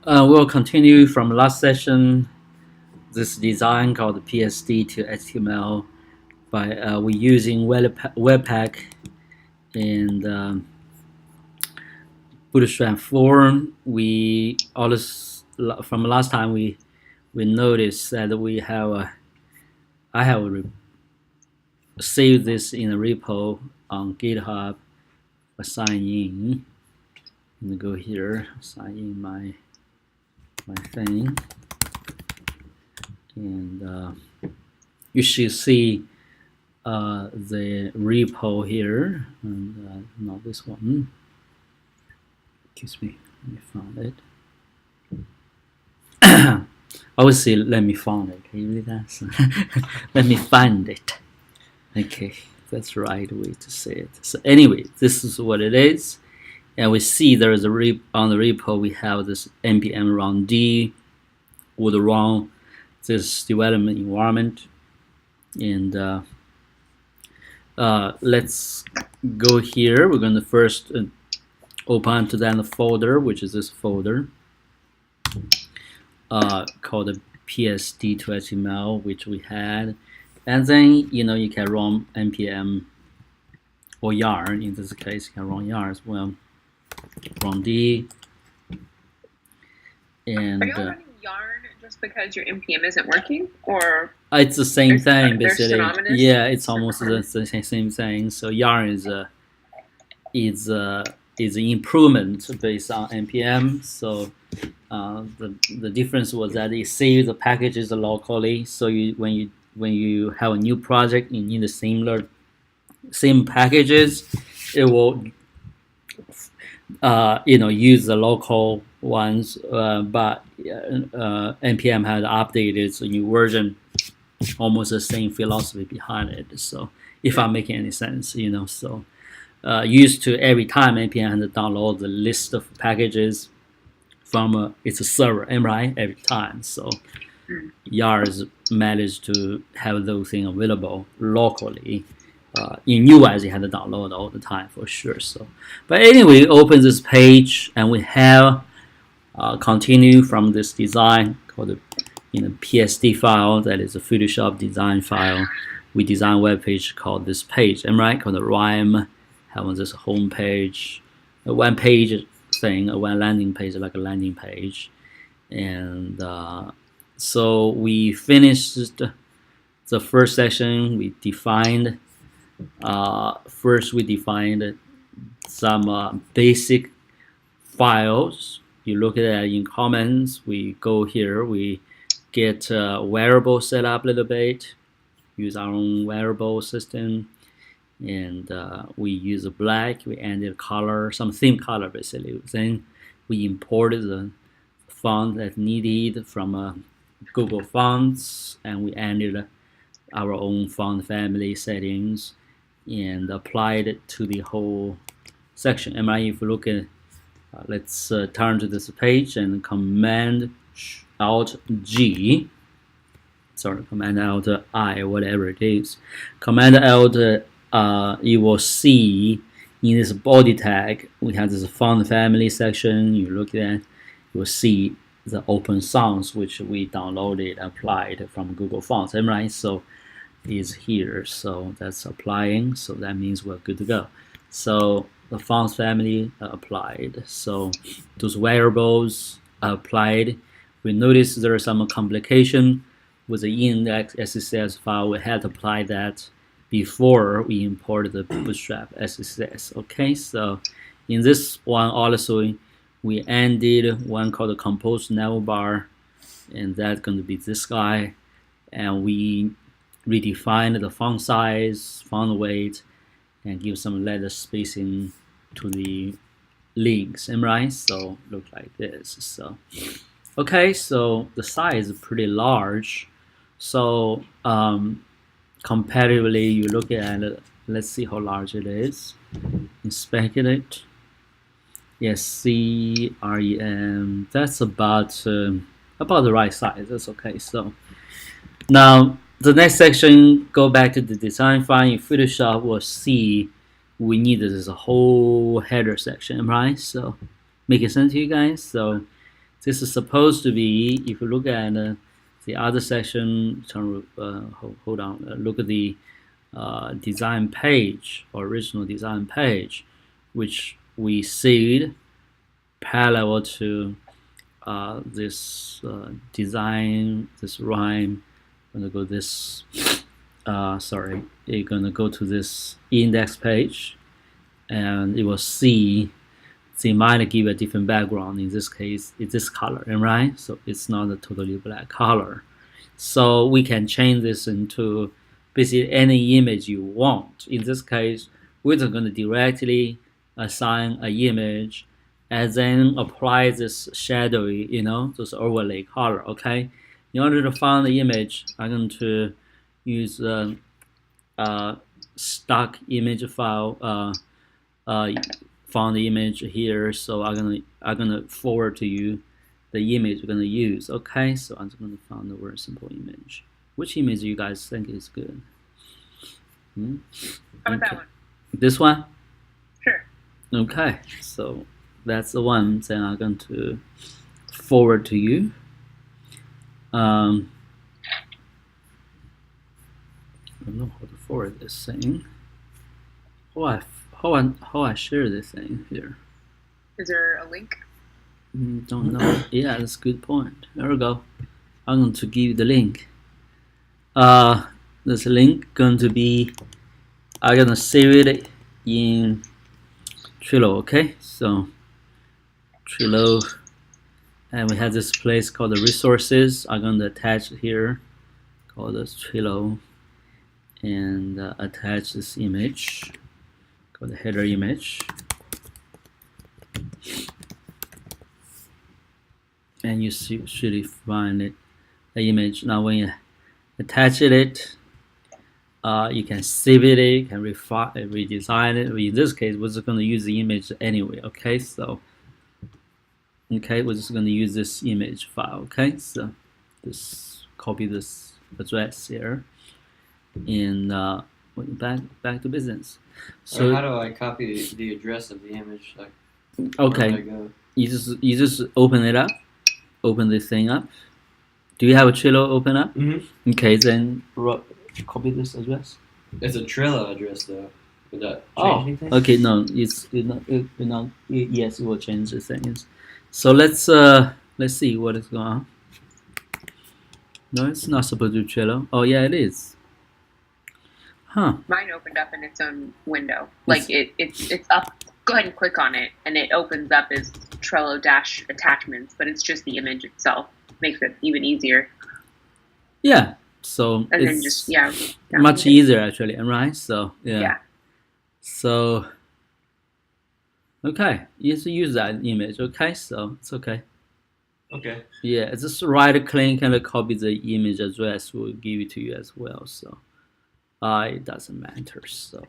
We'll continue from last session. This design called PSD to HTML by we're using Webpack and Bootstrap 4. We always from last time we noticed that we have I have saved this in a repo on GitHub. Sign in. I'm gonna go here, sign in my thing, and you should see the repo here, and not this one. Excuse me, let me find it. I would say let me find it. Can you read that? So, let me find it. Okay, that's the right way to say it. So anyway, this is what it is. And we see there is on the repo we have this npm run d would run this development environment, and let's go here. We're going to first open to that folder, which is this folder called PSD to HTML, which we had, and then you can run npm or yarn. In this case, you can run yarn as well. Run D, and are you running yarn just because your npm isn't working, or it's the same thing basically? Yeah, it's almost the same thing. So yarn is an improvement based on npm. So the difference was that it saves the packages locally. So when you have a new project, you need the same packages. It will use the local ones, but npm has updated the new version, almost the same philosophy behind it. So if I'm making any sense, so used to every time npm has to download the list of packages from its server, right? Every time. So YARS managed to have those things available locally. In US, you had to download all the time for sure. So, but anyway, open this page and we have continue from this design called the PSD file. That is a Photoshop design file. We design a web page called this page, right? Called the rhyme. Having this home page, a one page thing, a one landing page, like a landing page, and so we finished the first section. We defined. First, we defined some basic files. You look at that in comments. We go here. We get Wearable set up a little bit. Use our own Wearable system, and we use a black. We added color, some theme color basically. Then we imported the font that needed from Google Fonts, and we added our own font family settings and applied it to the whole section. If you look at, let's turn to this page and Command Alt G, Command Alt I, whatever it is. Command Alt, you will see in this body tag we have this font family section. You look at that, you will see the open sounds which we downloaded, applied from Google Fonts, right? So is here, so that's applying, so that means we're good to go. So the fonts family applied, so those variables applied. We noticed there is some complication with the index SCS file. We had to apply that before we imported the Bootstrap SCS. Okay, so in this one also we added one called the compose navbar, and that's going to be this guy, and we redefine the font size, font weight, and give some letter spacing to the links, right? So look like this. So okay, so the size is pretty large. So comparatively, you look at it, let's see how large it is. Inspect it. Yes, CREM. That's about the right size. That's okay. So now the next section, go back to the design file in Photoshop. We'll see we needed this whole header section, right? So making sense to you guys? So this is supposed to be, if you look at the other section, hold on, look at the design page, original design page, which we see parallel to this design, this rhyme. I'm gonna go this, sorry, you're gonna go to this index page, and you will see they might give a different background. In this case, it's this color, right? So it's not a totally black color. So we can change this into basically any image you want. In this case, we're just going to directly assign an image and then apply this shadowy, this overlay color, okay? In order to find the image, I'm going to use stock image file, found the image here, so I'm gonna forward to you the image we're gonna use. Okay, so I'm just gonna find the very simple image. Which image you guys think is good? How about that one? This one? Sure. Okay, so that's the one that I'm going to forward to you. I don't know how to forward this thing. How I share this thing here? Is there a link? Don't know. Yeah, that's a good point. There we go. I'm going to give you the link. This link going to be, I'm gonna save it in Trello. Okay, so Trello, and we have this place called the resources. I'm gonna attach it here, called the Trello, and attach this image. The header image, and you should find it, the image. Now when you attach it, you can save it, you can redesign it. In this case, we're just going to use the image anyway. Okay, so we're just going to use this image file. Okay, so just copy this address here, and back to business. So how do I copy the address of the image? Like, okay, you just open it up, open this thing up. Do you have a Trello open up? Mm-hmm. Okay, then copy this address. It's a Trello address though. Would that change anything? Okay, no, yes, it will change the things. So let's see what is going on. No, it's not supposed to be Trello. Oh yeah, it is. Huh. Mine opened up in its own window. Like it's up. Go ahead and click on it, and it opens up as Trello - attachments, but it's just the image itself. Makes it even easier. Yeah. So and it's then just much easier actually, right? So yeah. So okay, you just use that image. Okay, so it's okay. Okay. Yeah, just right click and copy the image address. We'll give it to you as well. So it doesn't matter. So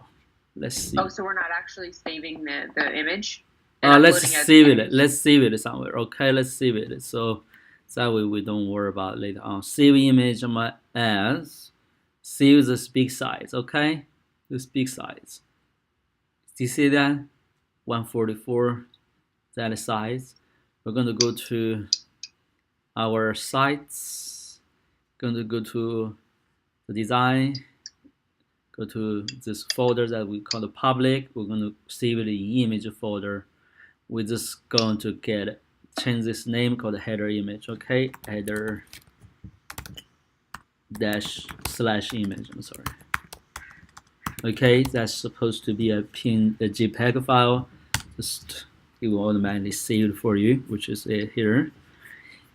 let's see. Oh, so we're not actually saving the image? Let's save it. Let's save it somewhere. Okay, let's save it. So that way we don't worry about it later on. Save image as, save this big size. Okay, this big size. Do you see that? 144. That size. We're going to go to our sites. Going to go to the design. Go to this folder that we call the public. We're going to save it in image folder. We're just going to change this name called header image. Okay, header / image. I'm sorry. Okay, that's supposed to be a JPEG file. Just it will automatically save it for you, which is it here.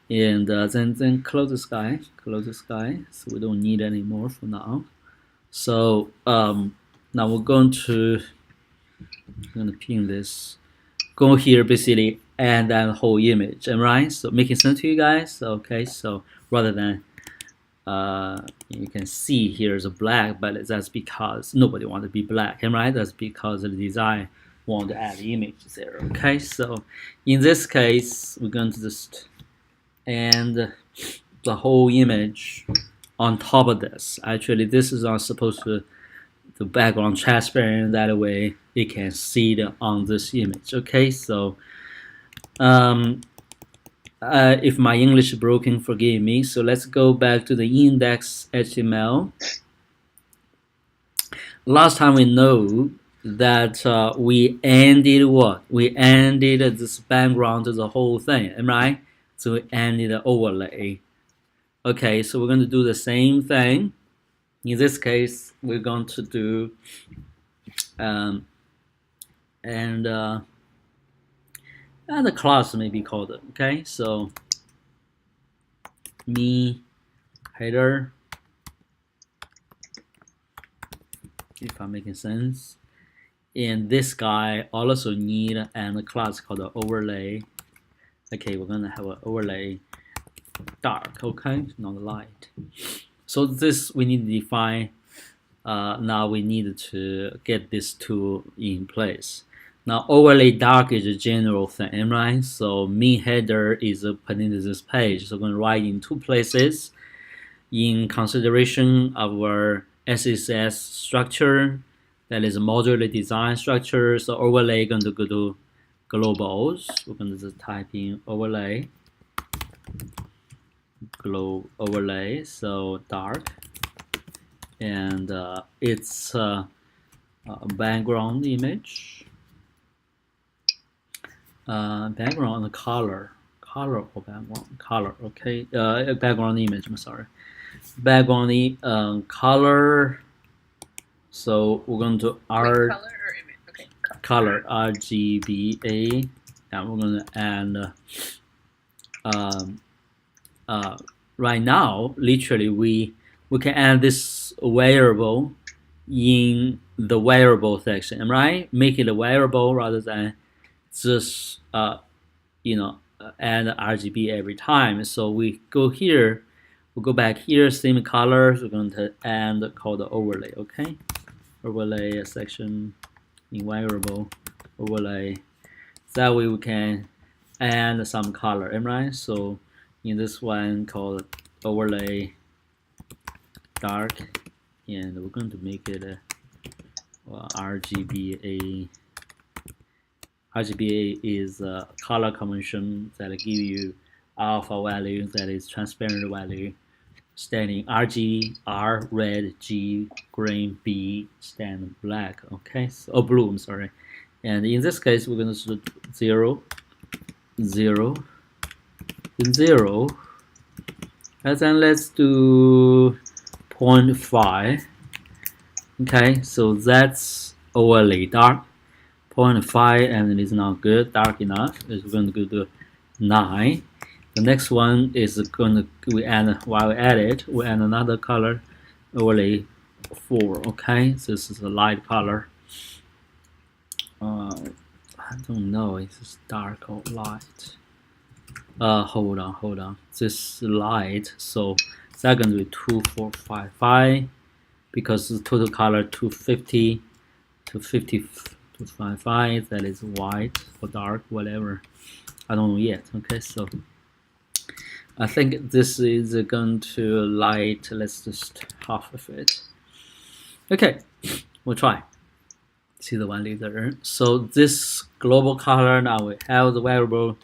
And then close this guy. Close this guy. So we don't need any more for now. So now we're going to pin this. Go here basically and that whole image, right? So making sense to you guys? Okay, so rather than you can see here is a black, but that's because nobody wants to be black, right? That's because the design want to add images there. Okay, so in this case we're going to just and the whole image on top of this. Actually, this is not supposed to the background transparent, that way you can see it on this image. Okay, so if my English is broken, forgive me. So let's go back to the index HTML. Last time we know that we ended what? We ended this background to the whole thing, right? So we ended the overlay. Okay, so we're going to do the same thing. In this case, we're going to do and the class may be called. Okay, so me header, if I'm making sense, and this guy also need a class called overlay. Okay, we're gonna have an overlay dark. Okay, not light. So this we need to define. Now we need to get this tool in place. Now overlay dark is a general thing, right? So me header is put into this page. So I'm going to write in two places. In consideration of our SSS structure, that is a modular design structure. So overlay going to go to globals. We're going to just type in overlay, overlay. So dark, and it's a background image. Background color or background color. Okay, background image. I'm sorry, background color. So we're going to color or image? Okay. Color RGBA, and we're going to add. Right now, literally, we can add this variable in the variable section, right? Make it a variable rather than just add RGB every time. So we go here, we'll go back here, same colors. We're going to add called the overlay. Okay, overlay section in variable overlay. That way we can add some color, right? So in this one called overlay dark, and we're going to make it a RGBA. RGBA is a color convention that give you alpha value, that is transparent value, standing RG, R red, G green, B stand black. Okay, so blue. I'm sorry. And in this case, we're going to do 0, 0, 0, and then let's do 0.5. Okay, so that's overlay dark. 0.5, and it is not good, dark enough. It's going to go to 9. The next one is going to we add another color, overlay 4. Okay, so this is a light color. I don't know, is this dark or light? Hold on. This light, so that's going to be 2455 because the total color 250 to 255. That is white or dark, whatever. I don't know yet. Okay, so I think this is going to light. Let's just half of it. Okay, we'll try. See the one later. So this global color, now we have the variable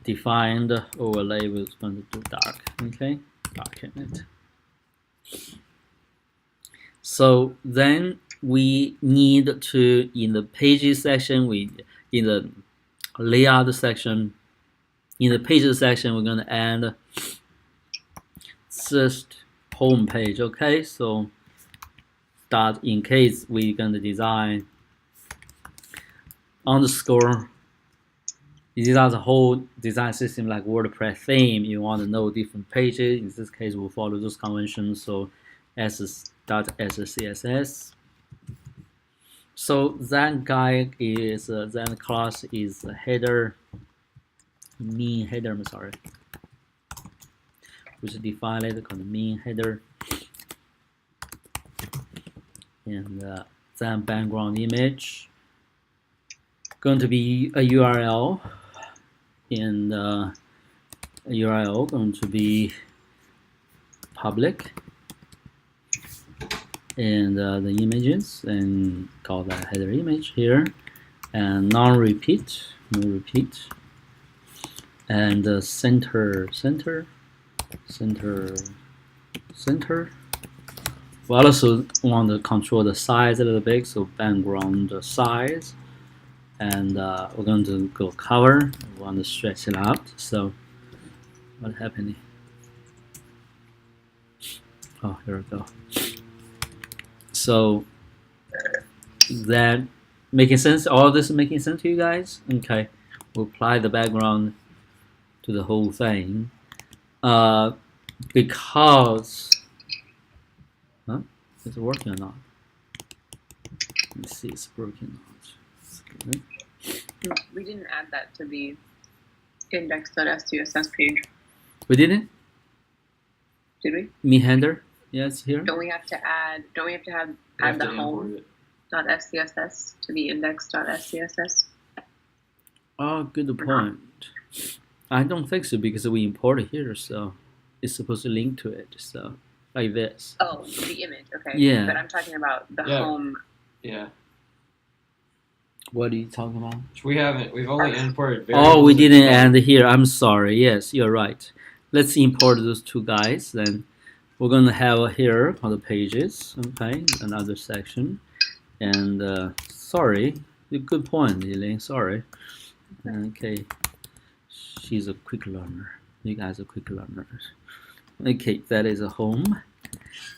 defined overlay. We're going to do dark. Okay, darken it. So then we need to, in the pages section, in the layout section, in the pages section, we're going to add just home page. Okay, so that in case we're going to design underscore, these are the whole design system like WordPress theme. You want to know different pages. In this case, we'll follow those conventions. So s.scss. So that guy is that class is header, mean header. I'm sorry, which define it called mean header, and then background image going to be a URL, and URL going to be public. And the images, and call that header image here, and non-repeat, no repeat. and the center. We also want to control the size a little bit, so background size, and we're going to go cover. We want to stretch it out. So what happened? Oh, here we go. So that making sense? All this is making sense to you guys? Okay, we'll apply the background to the whole thing. Because is it working or not? Let's see, it's working or not. We didn't add that to the index.stss page. We didn't? Did we? Me handler? Yes, here. Don't we have to add the home.scss to the index.scss? Oh, good point. I don't think so because we import it here, so it's supposed to link to it. So like this. Oh, the image. Okay. Yeah. But I'm talking about the home. Yeah. What are you talking about? We've only imported. Oh, we didn't add here. I'm sorry. Yes, you're right. Let's import those two guys. Then we're gonna have here on the pages. Okay, another section. And sorry, good point, Elaine. Sorry. Okay, she's a quick learner. You guys are quick learners. Okay, that is a home.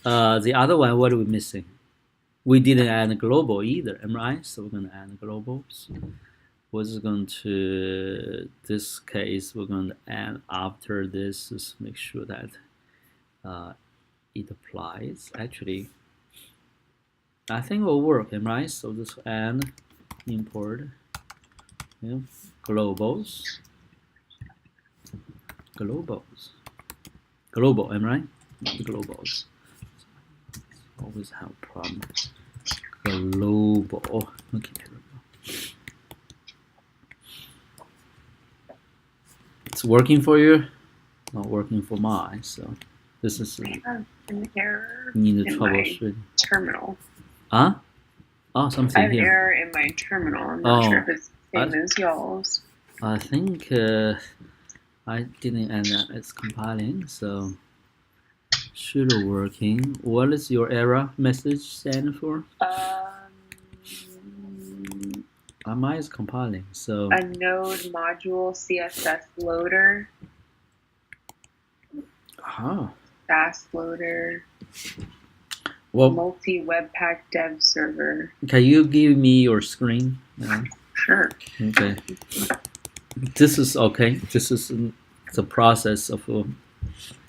The other one, what are we missing? We didn't add a global either, am I right? So we're going to add globals. We're just going to, this case, we're going to add after this, just make sure that it applies. Actually, I think it will work, am I right? So just add, import, globals. Global, am I right? Not the globals. Always have a problem. Global. Okay, here we go. It's working for you, not working for mine. So this is an error. Need to in troubleshoot. My terminal. Huh? Oh, something I have an here. error in my terminal. I'm not sure if it's the same as y'all's. I think I didn't end that. It's compiling, so should be working. What is your error message stand for? Mine is compiling, so a node module CSS loader. Oh. Fast loader. Well, multi Webpack dev server. Can you give me your screen? Sure. Okay. This is okay. This is the process of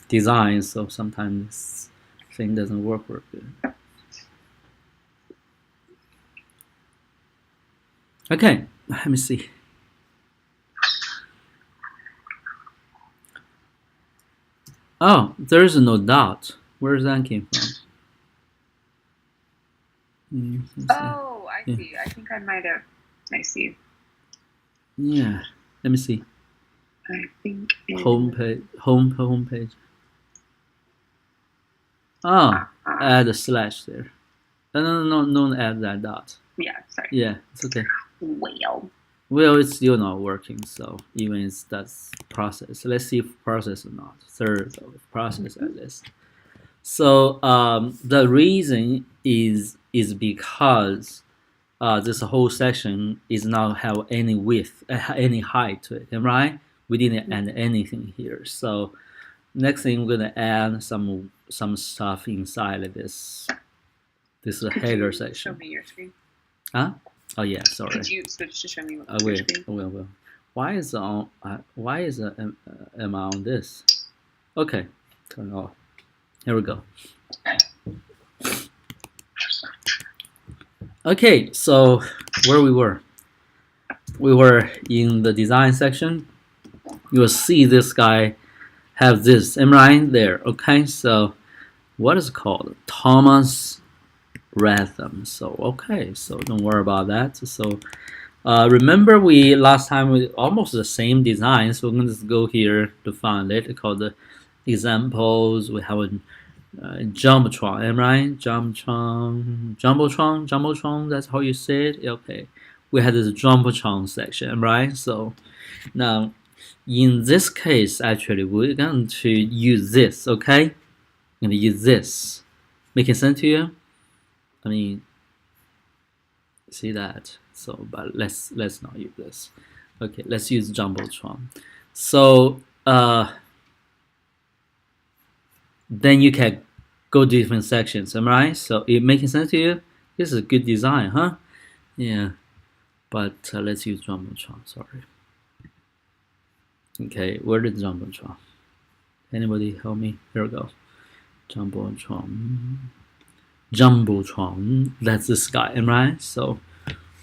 design, so sometimes thing doesn't work good. Okay, let me see. Oh, there's no dot. Where's that came from? Oh, I see. I think I might have. I see. Yeah, let me see. I think homepage. Oh, add a slash there. No, add that dot. Yeah, sorry. Yeah, it's okay. Well, it's still not working. So even it's that's process. Let's see if process or not. Third of process at least. So the reason is because this whole section is not have any width, any height to it, right? We didn't add anything here. So next thing we're gonna add some stuff inside of this header section. Show me your screen. Huh? Oh yeah, sorry. Could you switch to show me I will. I will. Why is am I on this? Okay, turn it off. Here we go. Okay, so where we were in the design section. You'll see this guy have this right there. Okay, so what is it called? Thomas Rhythm. So okay, so don't worry about that. So remember last time we almost the same design, so we're gonna just go here to find it. It's called the examples. We have a Jumbotron, right? Jumbotron. That's how you say it. Okay, we had this Jumbotron section, right? So now In this case, actually, we're going to use this, okay? I'm going to use this. Making sense to you? I mean, see that? So, but let's not use this. Okay, let's use Jumbotron. So, then you can go different sections, am I right? So, it making sense to you? This is a good design, huh? Yeah, but let's use Jumbotron. Sorry. Okay, where is Jumbotron? Anybody help me? Here we go. Jumbotron. That's this guy, am I right? So,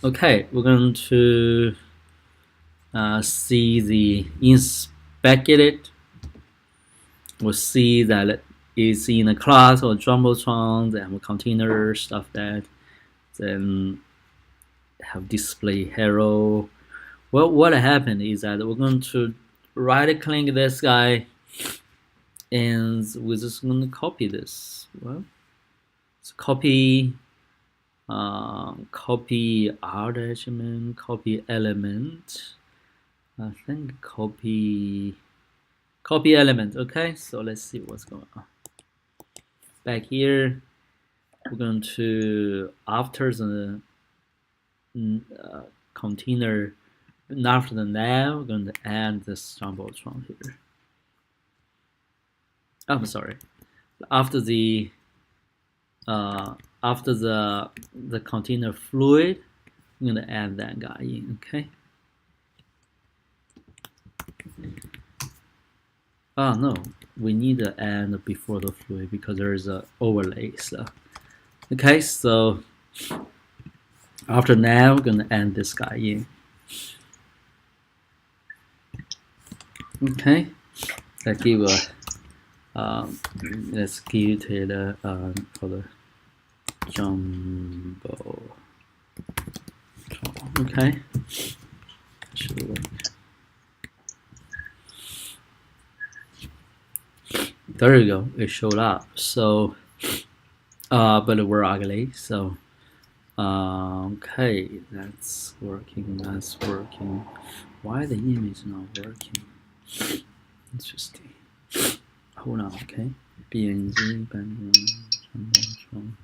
okay, we're going to see the inspect it. We'll see that it's in a class or Jumbotron, then have container stuff that, then have display hero. Well, what happened is that we're going to right click this guy, and we're just going to copy this. Well, so copy attachment, copy element. I think copy element. Okay, so let's see what's going on. Back here, we're going to after the container, after the nav, we're going to add this Jumbotron here. I'm sorry. After the container fluid, I'm going to add that guy in. Okay. Oh no, we need to add before the fluid because there is a overlay stuff. Okay, so after now, we're gonna add this guy in. Okay, let's give a let's give it a for the Jumbo. Okay, should work. There you go, it showed up. So, but we're ugly. So, okay, that's working. Why the image not working? Interesting. Hold on, okay. PNG, background.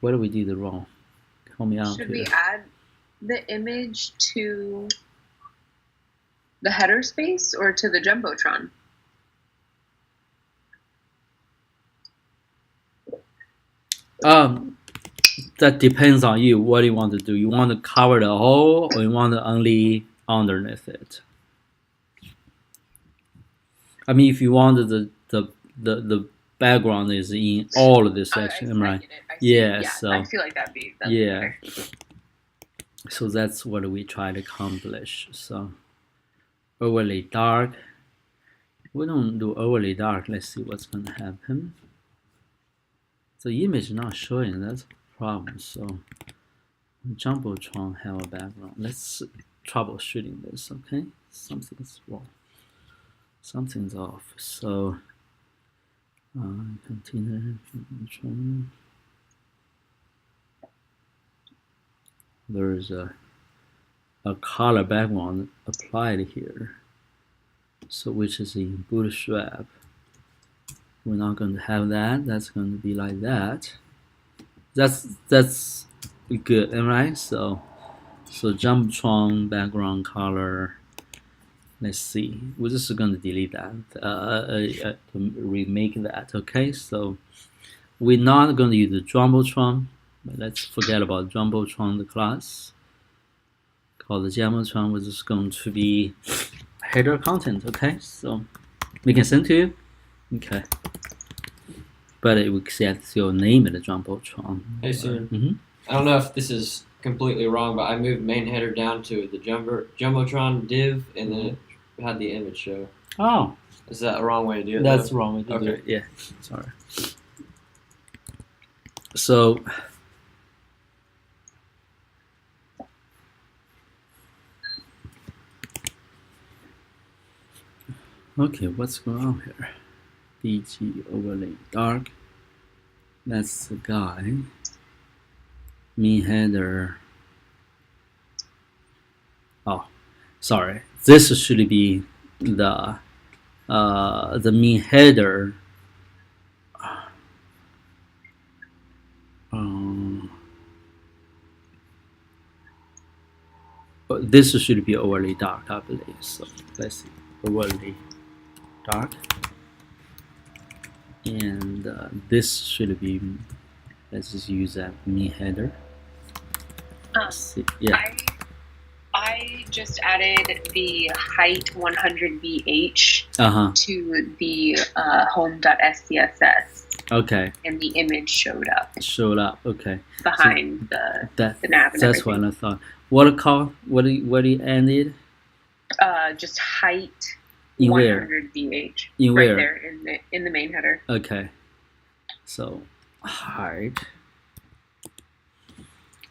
What do we do wrong? Help me out. Should we add the image to the header space or to the Jumbotron? That depends on you. What do you want to do? You want to cover the whole, or you want to only underneath it? I mean, if you want the background is in all of this section, right? Yeah, so I feel like that'd be yeah. better. So that's what we try to accomplish. So overly dark. We don't do overly dark. Let's see what's going to happen. The image is not showing. That's a problem. So Jumbotron have a background. Let's troubleshooting this. Okay, something's wrong. Something's off. So container. There's a color background applied here. So which is in Bootstrap. We're not going to have that. That's going to be like that. That's good, right? So Jumbotron background color. Let's see. We're just going to delete that. To remake that. Okay. So we're not going to use the Jumbotron. But let's forget about Jumbotron, the class. Called the Jumbotron. We're just going to be header content. Okay. So we can send to you. Okay. But it would set your name in the Jumbotron. Hey, sir. I don't know if this is completely wrong, but I moved main header down to the Jumbotron div, and then it had the image show. Oh. Is that a wrong way to do it? That's the wrong way to do it. Yeah. Sorry. So. Okay, what's going on here? BG overlay dark. That's the guy. Main header. Oh, sorry. this should be the main header. This should be overly dark, I believe. So let's see, overly dark, and this should be. Let's just use that main header. Yeah. I just added the height 100 VH to the home.scss. Okay. And the image showed up. Okay. Behind the nav and that's everything. what I thought. What do you ended? Just height in 100 VH. In right where? There in the main header. Okay. So height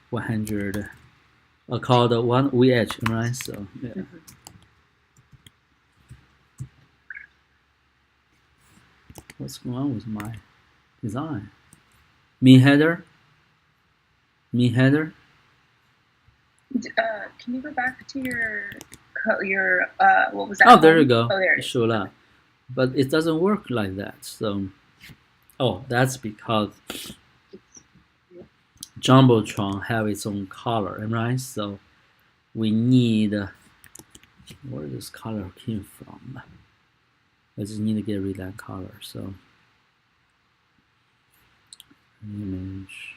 100. Called 1 VH, right? So yeah. What's going on with my design? Main header. Can you go back to your what was that? Oh, there you go. Oh, there it showed up, but it doesn't work like that. So, that's because Jumbotron have its own color, right? So we need where this color came from. I just need to get rid of that color. So image,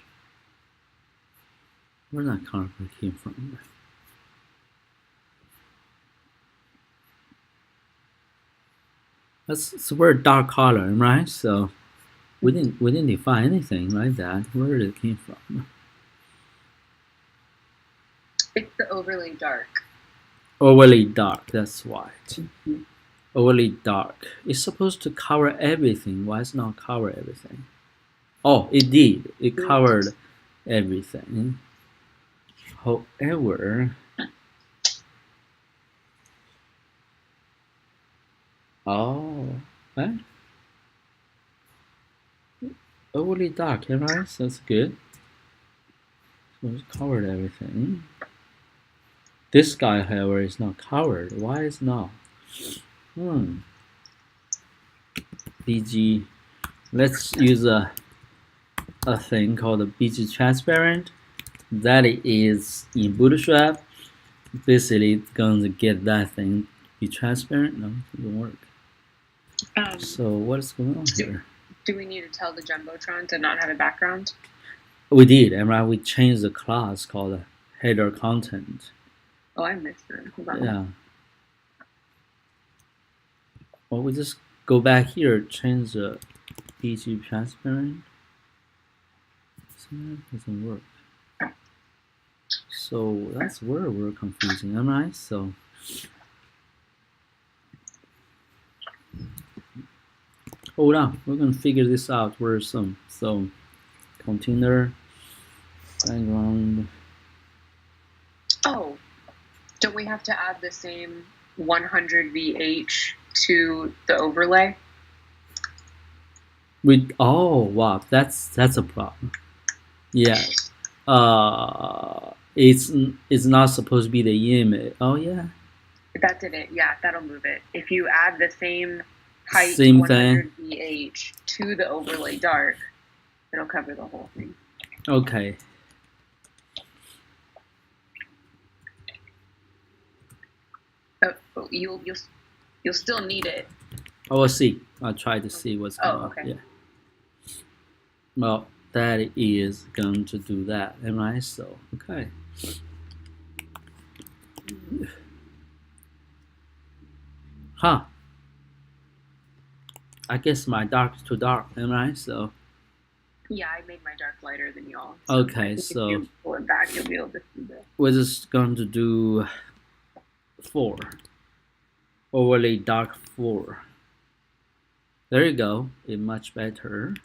where that color came from? It's a very dark color, right? So we didn't define anything like that. Where did it came from? It's the overly dark. Overly dark. That's why. Overly dark. It's supposed to cover everything. Why it's not cover everything? Oh, it did. It covered everything. However, what? Overly dark, right? So that's good. So it's covered everything. This guy, however, is not covered. Why is not? BG. Let's use a thing called a BG transparent. That is in Bootstrap. Basically, it's going to get that thing be transparent. No, it doesn't work. So what is going on here? Do we need to tell the Jumbotron to not have a background? We did, and right, we changed the class called header content. Oh, I missed that. Hold on. Yeah. Well, we just go back here, change the BG transparent. So that doesn't work. So that's where we're confusing, am I? So hold on, we're gonna figure this out. Where's some container background. Oh, don't we have to add the same 100 VH to the overlay? Wow, that's a problem. Yeah. It's not supposed to be the image. Oh yeah. That did it. Yeah, that'll move it. If you add the same height, Same 100 VH to the overlay dark, it'll cover the whole thing. Okay. Oh, you'll still need it. Oh, we'll see. I'll try to see what's going on. Okay. Yeah. Well, that is going to do that, am I? So okay. Huh. I guess my dark is too dark, am I? So Yeah, I made my dark lighter than y'all. okay, if so you pull it back, you'll be able to see this. we're just going to do 4. Overly dark 4. There you go. It's much better.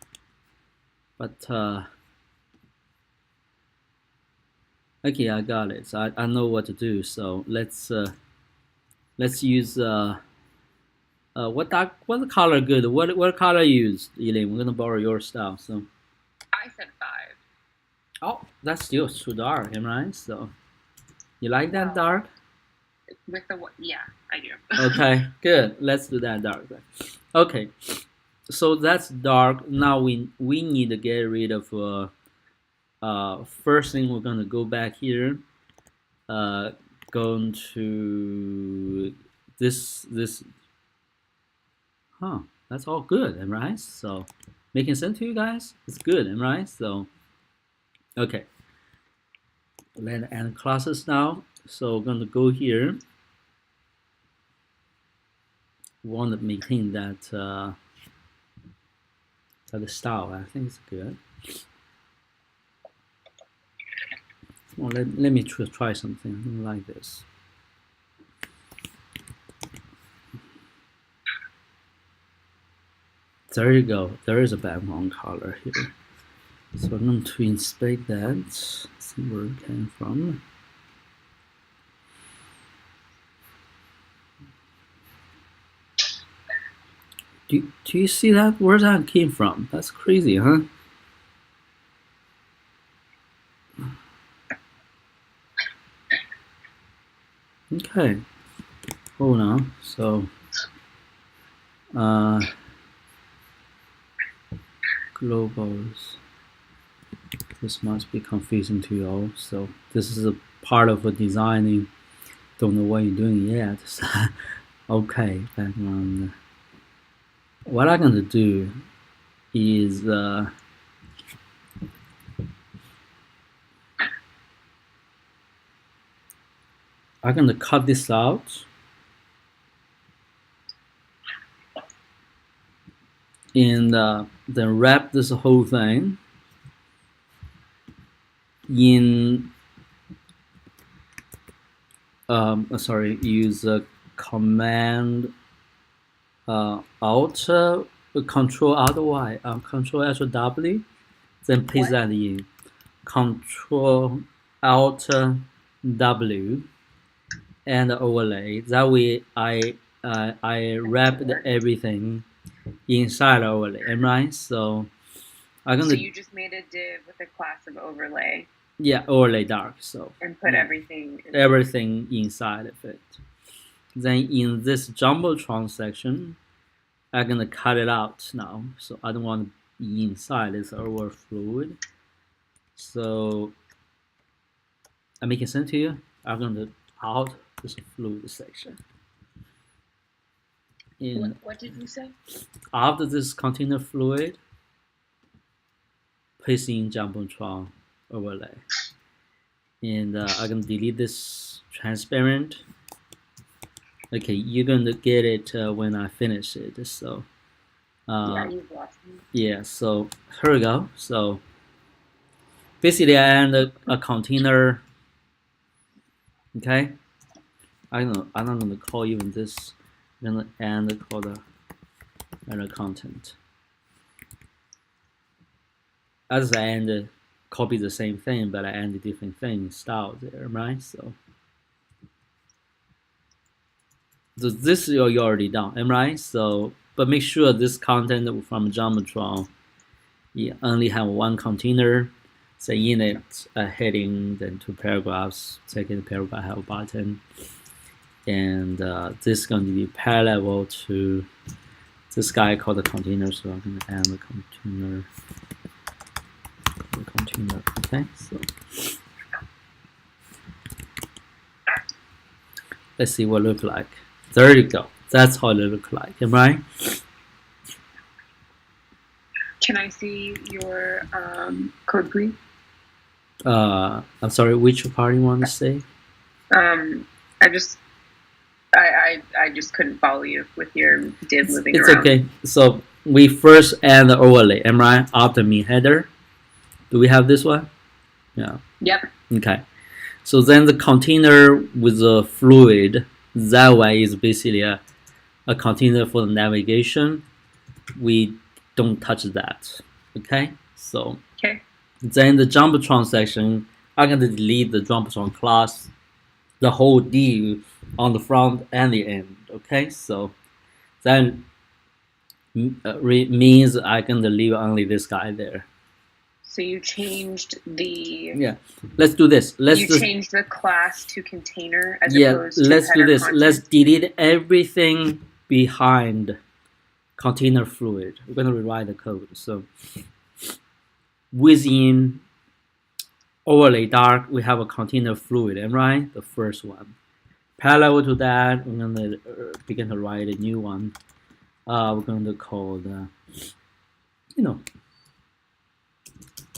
But okay, I got it. So I know what to do. So let's use what color good? What color use, Elaine? We're gonna borrow your style. So I said 5. oh, that's still too dark, am I? So you like that dark? With the yeah, I do. Okay, good. Let's do that dark then. Okay, so that's dark. Now we need to get rid of. First thing we're gonna go back here. Going to this. Huh? That's all good, right? So making sense to you guys? It's good, right? So okay. Let add classes now. So we're gonna go here. Want to maintain that that style. I think it's good. Well, let me try something like this. There you go. There is a background color here. So I'm going to inspect that. See where it came from. Do you see that? Where that came from? That's crazy, huh? Okay. Hold on. So, globals. This must be confusing to you all. So this is a part of a designing. Don't know what you're doing yet. Okay. Background. What I'm gonna do is I'm gonna cut this out and then wrap this whole thing in use command alt control alt y control alt w, then paste that in control alt w and overlay. That way I wrapped everything inside overlay, right? So I'm gonna. So you just made a div with a class of overlay. Yeah, overlay dark. So and put everything inside of it. Then in this Jumbotron section, I'm gonna cut it out now. So I don't want to be inside. It's over fluid. So I'm making sense to you. I'm gonna out this fluid section. What did you say? After this container fluid, paste in Jumbotron overlay. And I'm gonna delete this transparent. Okay, you're gonna get it when I finish it. So yeah, you've lost me. Yeah, so here we go. So basically I add a container. Okay, I'm not gonna call even this. I'm gonna add call the content. As I end copy the same thing, but I add a different thing style there, right? So this you already done, right? So but make sure this content from Jumbotron, you only have one container. Say in it a heading, then 2 paragraphs. Second paragraph have a button, and this is going to be parallel to this guy called the container. So I'm going to add the container. Okay, so let's see what it looks like. There you go. That's how it looks like, right? Can I see your code, please? I'm sorry, which part you want to say? I just couldn't follow you with your div moving around. It's okay. So we first add the overlay, right? After main header. Do we have this one? Yeah. Yep. Okay. So then the container with the fluid, that way is basically a container for the navigation. We don't touch that. Okay. So. Okay. Then the Jumbotron section, I'm going to delete the Jumbotron class, the whole div on the front and the end. Okay, so that means I'm going to leave only this guy there. So you changed the Let's do this. Changed the class to container as yeah, opposed to let's do header this. content. Let's delete everything behind container fluid. We're gonna rewrite the code. So within overlay dark, we have a container fluid, and right, the first one. Parallel to that, we're gonna begin to write a new one. We're going to call the,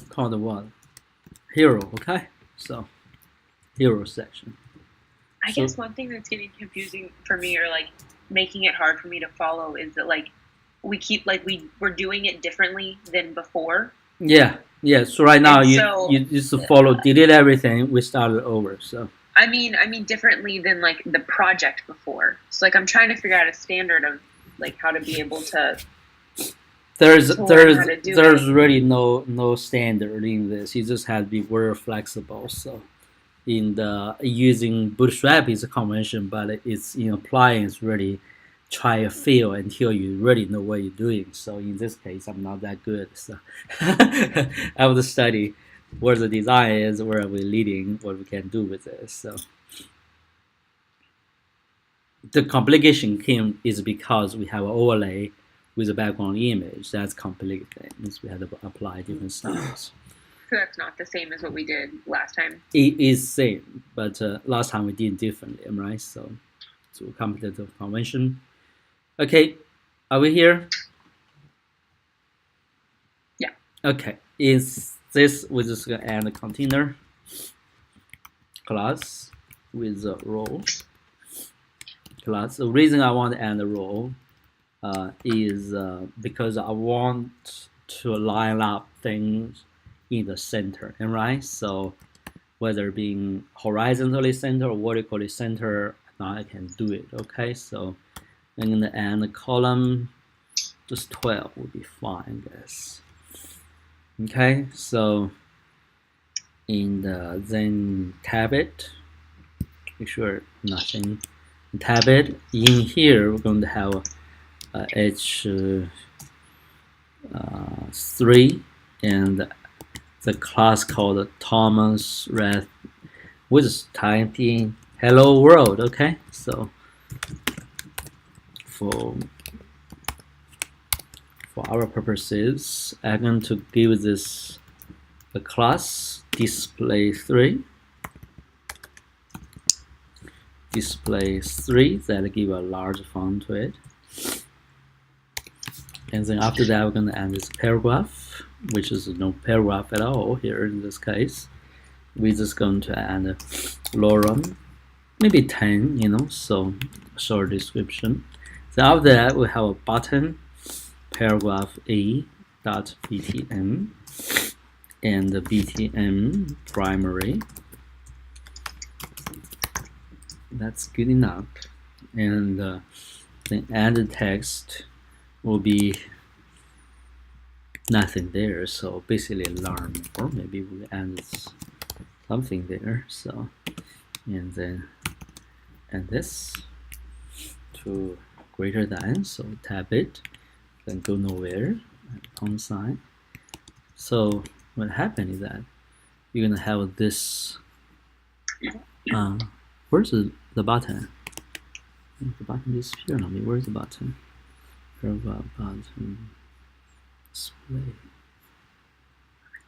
call the what? Hero, okay? So, hero section. I guess one thing that's getting confusing for me, or like making it hard for me to follow, is that like we keep we're doing it differently than before. Yeah. So right now you just follow, delete everything. We started over. So. I mean differently than like the project before. So like I'm trying to figure out a standard of like how to be able to. There's really no standard in this. You just have to be very flexible. So. In the using Bootstrap is a convention, but it's in applying it's really try and fail until you really know what you're doing. So in this case, I'm not that good. So I have to study where the design is, where we're leading, what we can do with this. So the complication came is because we have an overlay with a background image. That's complicated. Means we have to apply different styles. So that's not the same as what we did last time. It is same, but last time we did differently, right? So we come to the convention. Okay, are we here? Yeah. Okay, is this we're just gonna add a container class with a role class. The reason I want to add a role is because I want to line up things in the center, and right? So whether being horizontally center or vertically center, now I can do it. Okay, so I'm gonna add a column, just 12 would be fine, I guess. Okay, so in the then tab it, make sure nothing. Tab it. In here, we're going to have h3 and the class called Thomas Red. We're just typing hello world. Okay, so for our purposes, I'm going to give this a class display3 that give a large font to it, and then after that we're going to add this paragraph, which is no paragraph at all here in this case. We're just going to add a lorem, maybe 10, so short description. So after that we have a button, paragraph a.btm, and the btm primary. That's good enough. And then added text will be nothing there, so basically learn, or maybe we add something there. So, and then add this to greater than, so tap it, then go nowhere, pound sign. So what happened is that you're gonna have this. Where's the button? The button disappeared on me. Where's the button? Button display.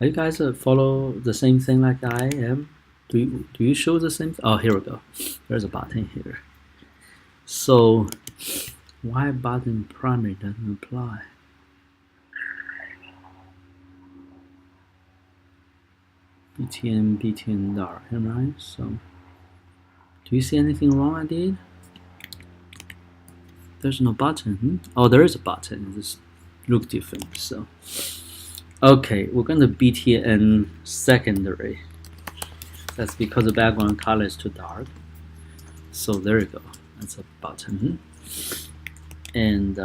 Are you guys follow the same thing like I am? Do you show the same? Oh, here we go. There's a button here. So why button primary doesn't apply? BTN dark, right? So do you see anything wrong I did? There's no button. Oh, there is a button. This look different. So okay, we're going to BTN secondary. That's because the background color is too dark. So there you go. That's a button. And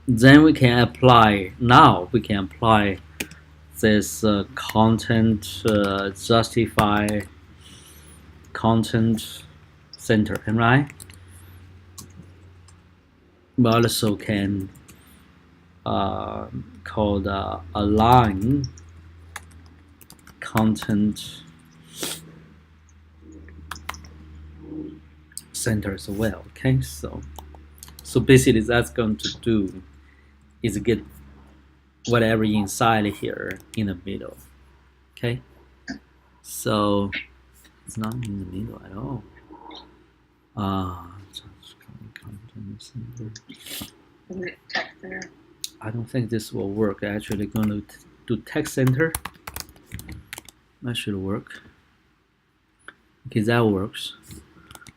then we can apply. Now we can apply this content justify content center, right? We also can call align content center as well. Okay, so basically that's going to do is get whatever inside here in the middle. Okay, so it's not in the middle at all. Content center. Is it text center? I don't think this will work. Actually, going to do text center. That should work. Okay, that works.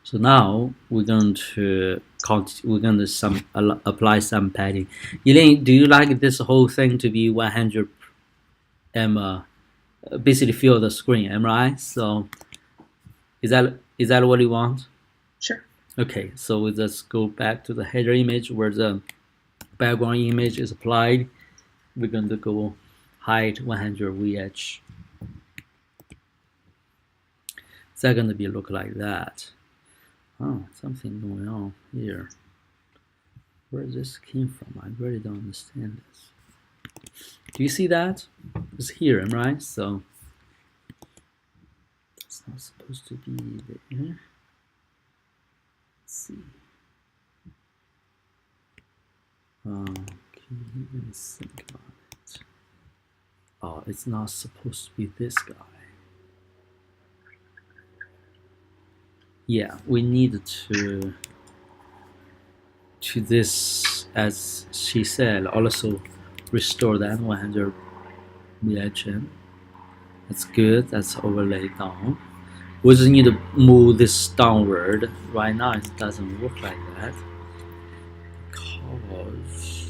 So now we're going to apply some padding. Elaine, do you like this whole thing to be 100 basically fill the screen, right? So is that what you want? Sure. Okay, so we just go back to the header image where the background image is applied. We're going to go height 100 VH. It's going to be look like that. Oh, something going on here. Where this came from? I really don't understand this. Do you see that? It's here, right? So it's not supposed to be there. Let's see. Can you even think about it? Oh, it's not supposed to be this guy. Yeah, we need to this, as she said, also restore that 100 VHM. That's good. That's overlaid down. We just need to move this downward. Right now it doesn't work like that because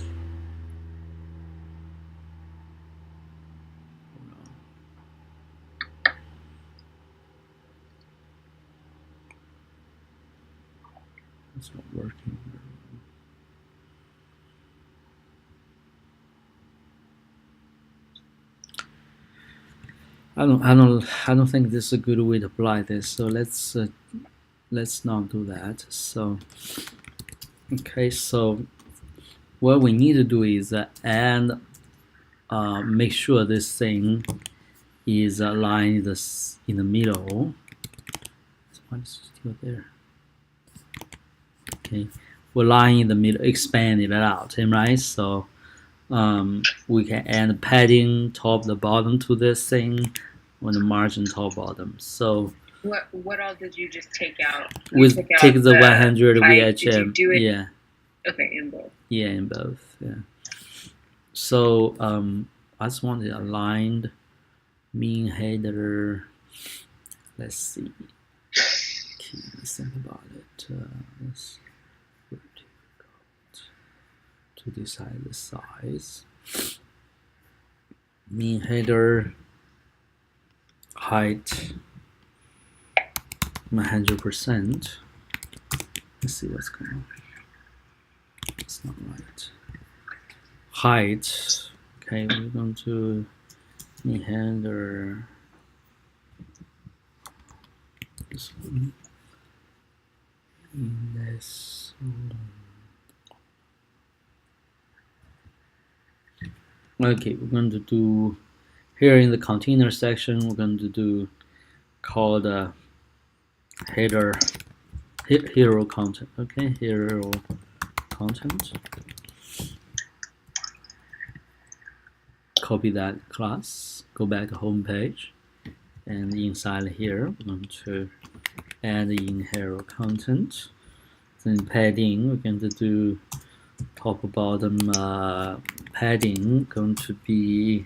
it's not working. I don't think this is a good way to apply this. So let's not do that. So okay, so what we need to do is and make sure this thing is aligned in the middle. This one is still there. Okay, we're lying in the middle, expand it out, right? So we can add padding top the bottom to this thing on the margin top bottom. So what all did you just take out? We take the 100 height. VHM. Did you do it? Yeah. Okay, in both. Yeah, in both. Yeah. So I just want it aligned. Mean header. Let's see. Okay, let's think about it. It's very difficult to decide the size. Mean header. Height 100%. Let's see what's going on. It's not right. Height. Okay, we're going to mean header. This one. In this one. Okay, we're going to do here in the container section. We're going to do called header hero content. Okay, hero content. Copy that class. Go back to home page, and inside here we're going to add in hero content. Then padding. We're going to do top bottom padding. Going to be,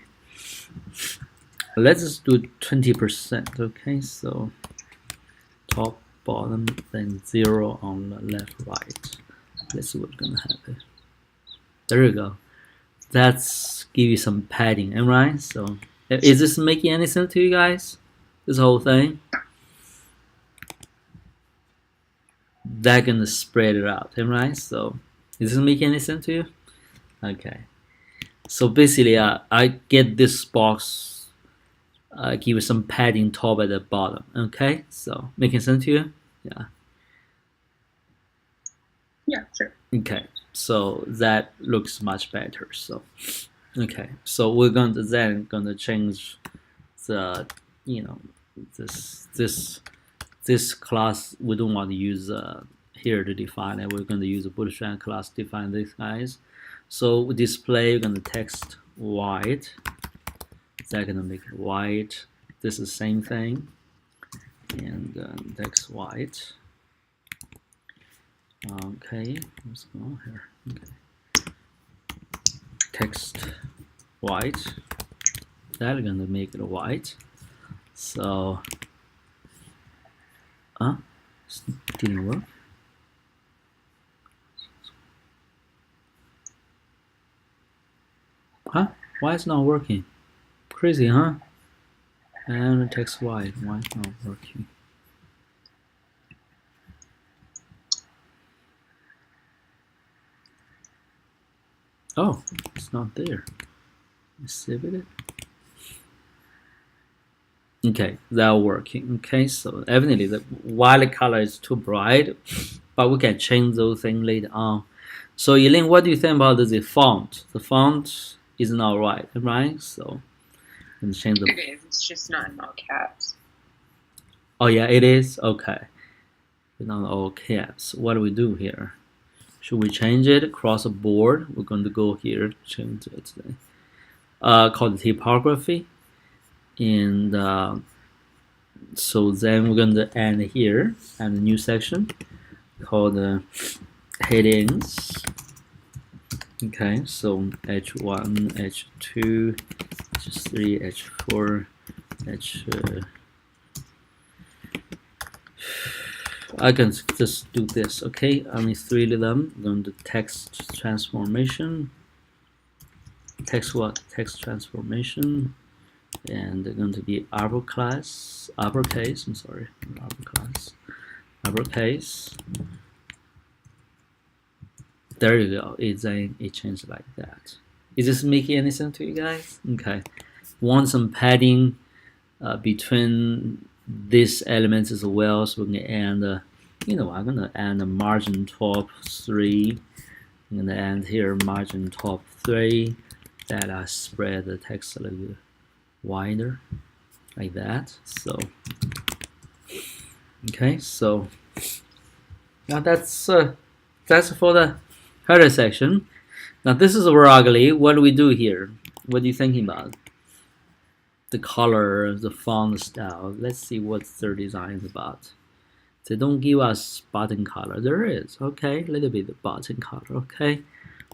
let's just do 20%. Okay, so top bottom, then 0 on the left right. Let's see what's gonna happen. There you go. That's give you some padding, right? So is this making any sense to you guys? This whole thing? They're gonna spread it out, right? So is this making any sense to you? Okay. So basically, I get this box, give it some padding top at the bottom. Okay, so making sense to you? Yeah. Yeah, sure. Okay, so that looks much better. So, okay, so we're going to change the you know, this class we don't want to use here to define it. We're going to use a Bootstrap class to define these guys. So we display, we're going to text white. That's going to make it white. This is the same thing. And text white. Okay, let's go here. Okay. Text white. That's going to make it white. So, didn't work. Huh? Why it's not working? Crazy, huh? And text white. Why it's not working? Oh, it's not there. Let's save it. Okay, that's working. Okay, so evidently the violet color is too bright, but we can change those things later on. So Elaine, what do you think about the font? The font is not right? So let's change the. It is. It's just not in all caps. Oh yeah, it is. Okay, it's not all caps. What do we do here? Should we change it across the board? We're going to go here, change it. Called typography. And so then we're going to add here and a new section called headings. Okay, so H1, H2, H3, H4, I can just do this. Okay, only 3 of them. I'm going to text transformation. Text what? Text transformation. And they're going to be uppercase. I'm sorry, uppercase. There you go. It changed like that. Is this making any sense to you guys? Okay. Want some padding between these elements as well. So we're gonna add, I'm gonna add a margin top 3. I'm gonna add here margin top 3. That I spread the text a little bit wider like that. So okay, so now that's for the header section. Now this is very ugly. What do we do here? What are you thinking about? The color, the font style. Let's see what their design is about. They don't give us button color. There is, okay, a little bit of button color. Okay,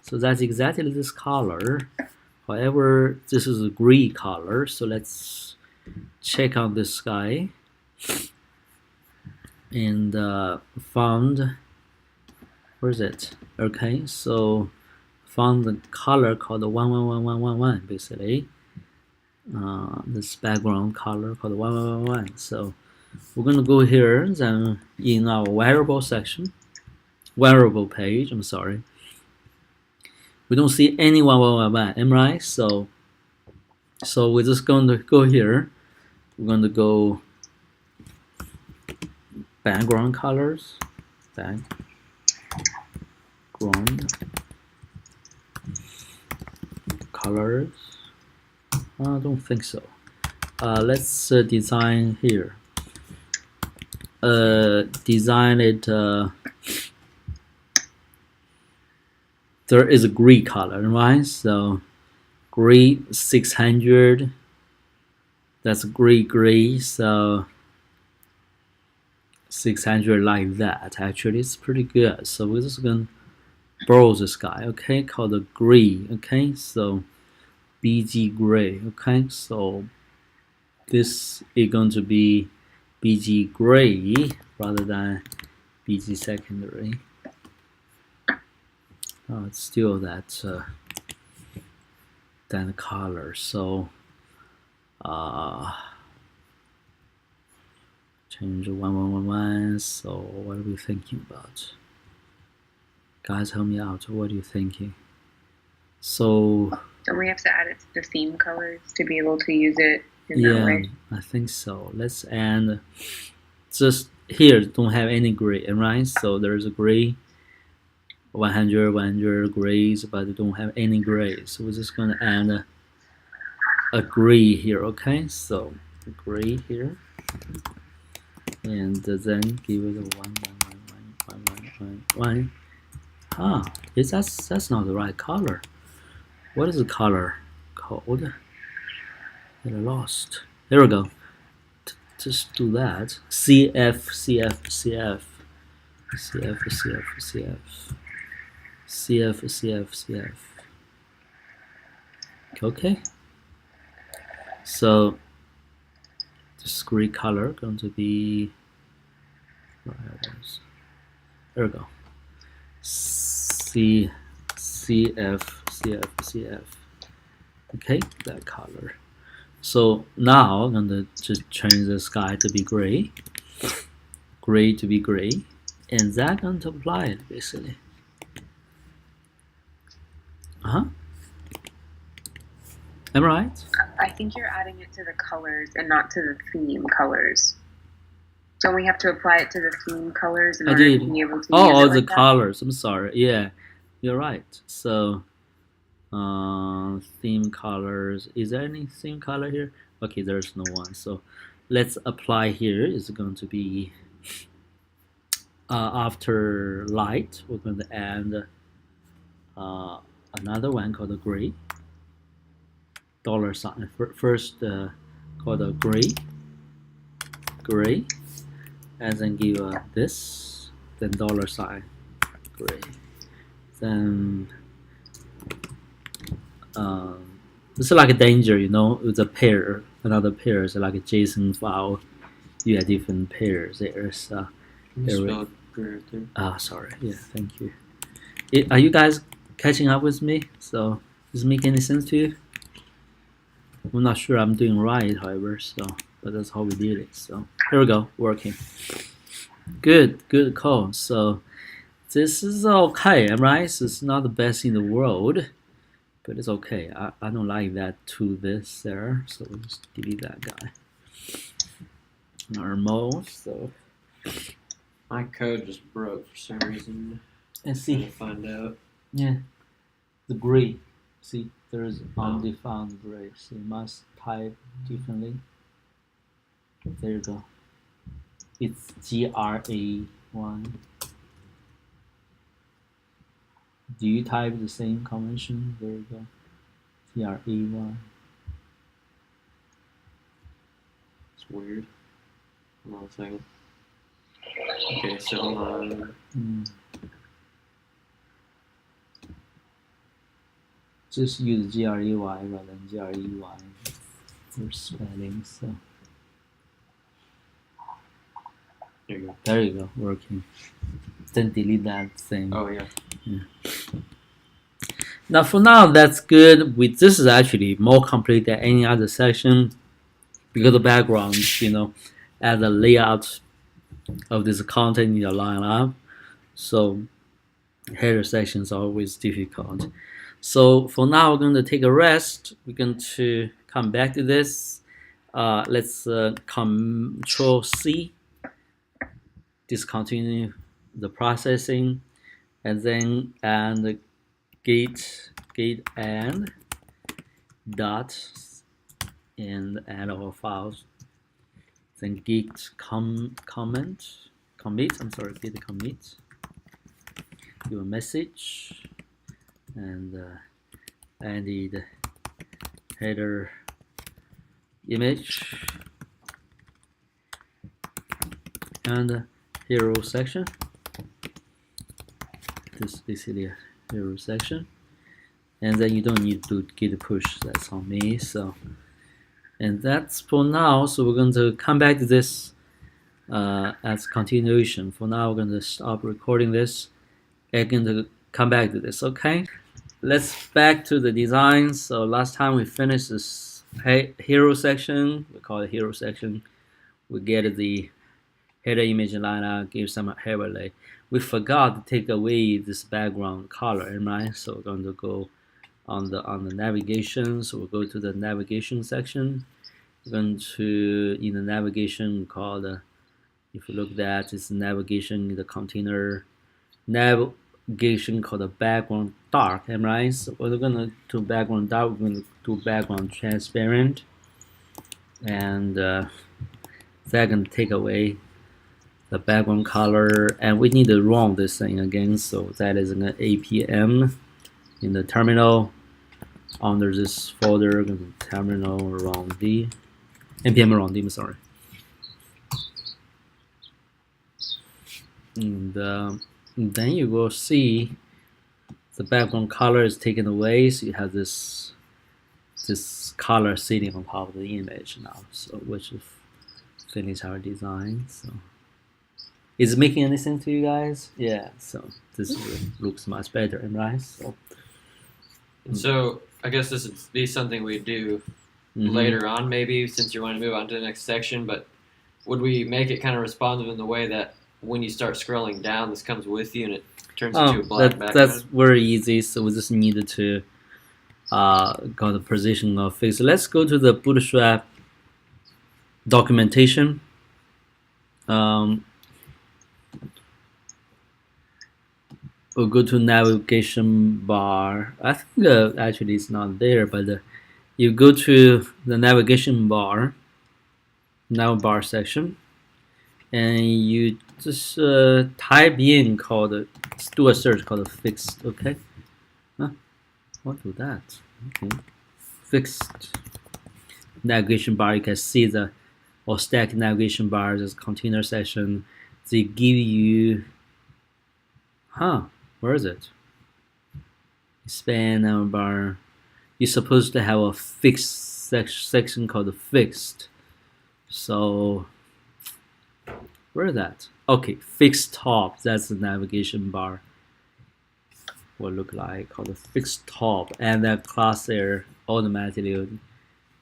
so that's exactly this color. However, this is a gray color, so let's check on this guy. And found, where is it? Okay, so found the color called 1111111 basically. This background color called 1111. So we're gonna go here, then in our wearable section, wearable page. I'm sorry. We don't see any 1111, right? So we're just going to go here. We're going to go background colors, background. Colors. I don't think so. Let's design here. Design it. There is a gray color, right? So gray 600. That's gray. So 600 like that. Actually, it's pretty good. So we're just gonna borrow this guy. Okay, called the gray. Okay, so BG gray. Okay, so this is going to be BG gray rather than BG secondary. Oh, it's still that color. So change 1111. So what are we thinking about? Guys, help me out. What are you thinking? So don't we have to add it to the theme colors to be able to use it in that way? I think so. Let's add just here. Don't have any gray, right? So there's a gray. 100 grays, but we don't have any grays, so we're just going to add a gray here. Okay, so gray here, and then give it a 1. Ah, that's not the right color. What is the color called? Get lost. There we go. Just do that. CF. Okay. So the screen color going to be, there we go. CF. Okay, that color. So now I'm going to just change the sky to be gray to be gray, and that going to apply it basically. Am I right? I think you're adding it to the colors and not to the theme colors. Don't we have to apply it to the theme colors in order to be able to use it like the that? colors. I'm sorry. Yeah, you're right. So theme colors. Is there any theme color here? Okay, there's no one. So let's apply here. It's going to be after light. We're going to add another one called the gray. $sign. First called a gray, and then give this, then $sign, gray. Then it's like a danger, you know, with a pair, another pair is like a JSON file. You have different pairs. There's sorry. Yeah, thank you. Are you guys catching up with me? So does it make any sense to you? I'm not sure I'm doing right, however, so but that's how we did it. So here we go, working. Good code. So this is okay, right? So it's not the best in the world, but it's okay. I don't like that to this there, so we'll just delete that guy. Normal. So my code just broke for some reason. Let's see. Find out. Yeah, the gray. See, there is undefined gray, so you must type differently. There you go. It's GRA1. Do you type the same convention? There you go. GRA1. It's weird. Hold on a second. Okay, so hold on. Just use GREY rather than GREY for spelling. So there you go, working. Then delete that thing. Oh yeah. Now for now that's good. This is actually more complete than any other section because the background, you know, add the layout of this content in your lineup. So header sections are always difficult. So for now, we're going to take a rest. We're going to come back to this. Let's Control C, discontinue the processing, and then git and dot and add our files. Then git commit. I'm sorry, git commit. Give a message. And I need header image and hero section. This is basically a hero section, and then you don't need to git push. That's on me. So, and that's for now. So we're going to come back to this as continuation. For now, we're going to stop recording this. And going to come back to this. Okay. Let's back to the design. So last time we finished this hero section. We call it hero section. We get the header image lineup, give some overlay. We forgot to take away this background color, right? So we're going to go on the navigation. So we'll go to the navigation section. We're going to in the navigation called if you look at this navigation, the container navigation called the background dark, right? So we're going to do background dark, we're going to do background transparent. and that can take away the background color, and we need to run this thing again. So that is an APM in the terminal under this folder. Terminal run D, npm run D. Sorry, and then you will see the background color is taken away. So you have this color sitting on top of the image now. So which is finish our design. So is it making any sense to you guys? Yeah. So this looks much better, right? So I guess this would be something we do later on, maybe, since you want to move on to the next section. But would we make it kind of responsive in the way that when you start scrolling down, this comes with you and it turns into a black background? That's very easy. So we just needed to go to position of fix. Let's go to the Bootstrap documentation. We'll go to navigation bar. I think actually it's not there, but you go to the navigation bar, nav bar section, and you just type in do a search called fixed. Okay, what do that? Okay, fixed navigation bar. You can see or stack navigation bars as container section. They give you, where is it? Span navbar. You're supposed to have a fixed section called fixed. So where is that? Okay, fixed top. That's the navigation bar. Will look like called fixed top, and that class there automatically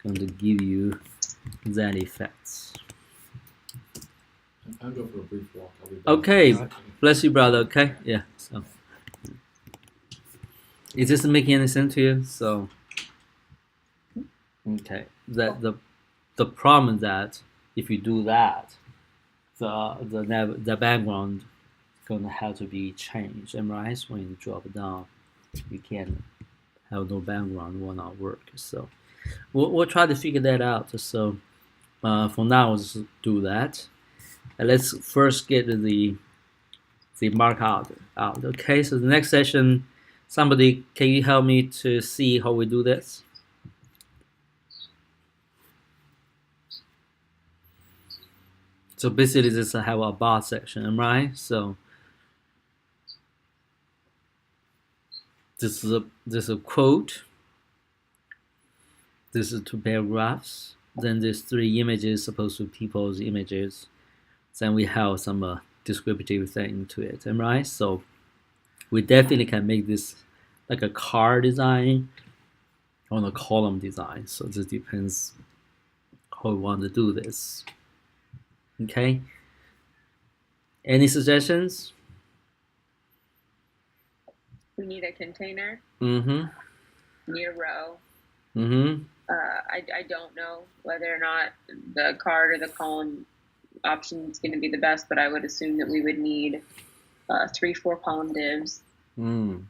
going to give you that effects. I'll go for a brief walk. I'll be back. Okay, bless you, brother. Okay, yeah. So, is this making any sense to you? So, okay, that the problem is that if you do that, the background is gonna have to be changed. And right, when you drop down, you can have no background, will not work. So, we'll try to figure that out. So, for now, let's do that. Let's first get the mark out. Okay, so the next session, somebody, can you help me to see how we do this? So basically, this I have a bar section, right? So this is a quote. This is 2 paragraphs. Then there's 3 images supposed to be people's images. Then we have some descriptive thing to it, right? So we definitely can make this like a car design or a column design. So this depends how we want to do this. Okay. Any suggestions? We need a container. Mm-hmm. We need a row. Mm-hmm. I don't know whether or not the card or the column option is going to be the best, but I would assume that we would need 3-4 column divs. Maybe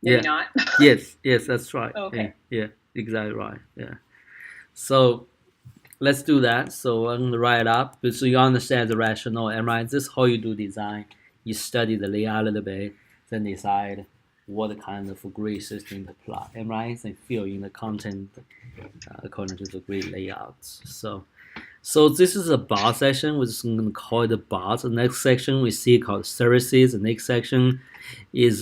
not. yes, that's right. Okay. Yeah, exactly right. Yeah. So let's do that. So I'm gonna write it up so you understand the rationale. And right, this is how you do design. You study the layout a little bit, then decide what kind of grid system to apply. And right, then fill in the content according to the grid layouts. So this is a bar section. We're just going to call it a bar. The next section we see called services. The next section is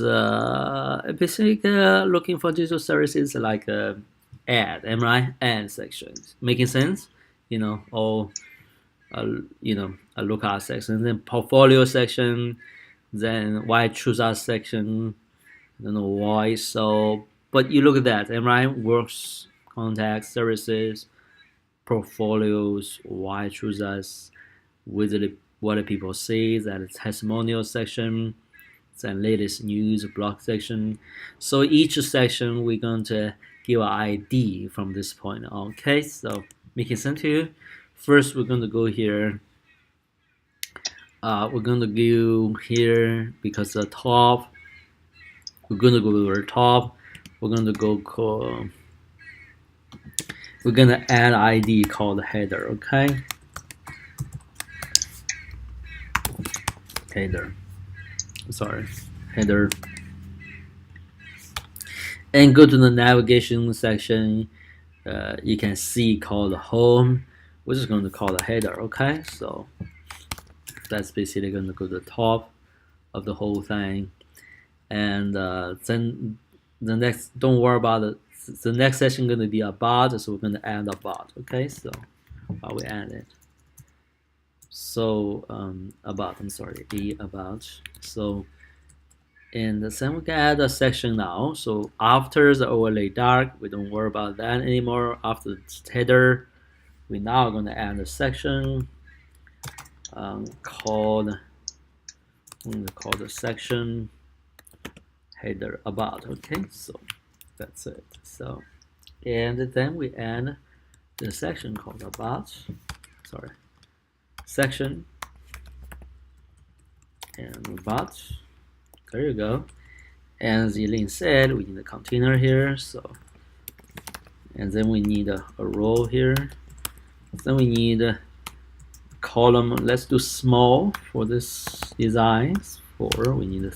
basically looking for digital services like ad, am I? Ad sections. Making sense? Or a lookout section, then portfolio section, then why choose us section. I don't know why. So, but you look at that, am I? Works, contacts, services, portfolios, why choose us, what do people say, that testimonial section, then latest news blog section. So each section we're going to give an ID from this point on. Okay, so making sense to you? First we're going to go here. We're going to go here because the top. We're going to go to the top. We're going to go call we're gonna add ID called header, okay? Header, sorry, header. And go to the navigation section. You can see called home. We're just going to call the header, okay? So that's basically going to go to the top of the whole thing. And then the next, don't worry about it. The next section going to be about, so we're going to add about, okay? So while we add it. So about, I'm sorry, about. So and then we can add a section now. So after the overlay dark, we don't worry about that anymore. After the header, we're now going to add a section called, I'm going to call the section header about. Okay, so that's it. So, and then we add the section called about. Sorry, section and about. There you go. And as Eileen said, we need a container here. So, and then we need a row here. Then we need a column. Let's do small for this design. 4. We need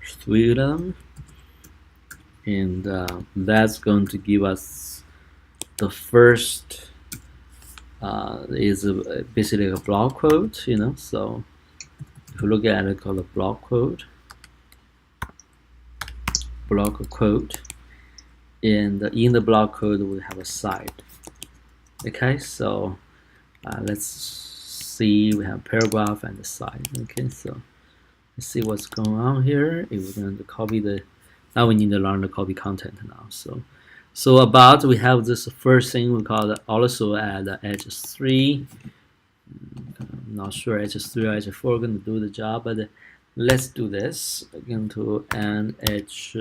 3 of them, and that's going to give us the first. Is basically a block quote, you know. So if you look at it, called a block quote. Block quote, and in the block code we have a side. Okay, so let's see, we have paragraph and the side. Okay, so let's see what's going on here. If we're going to copy the, now we need to learn to copy content now. So about, we have this first thing we call it, also add edge 3. I'm not sure edge 3 or edge 4 are going to do the job, but let's do this. I'm going to add edge,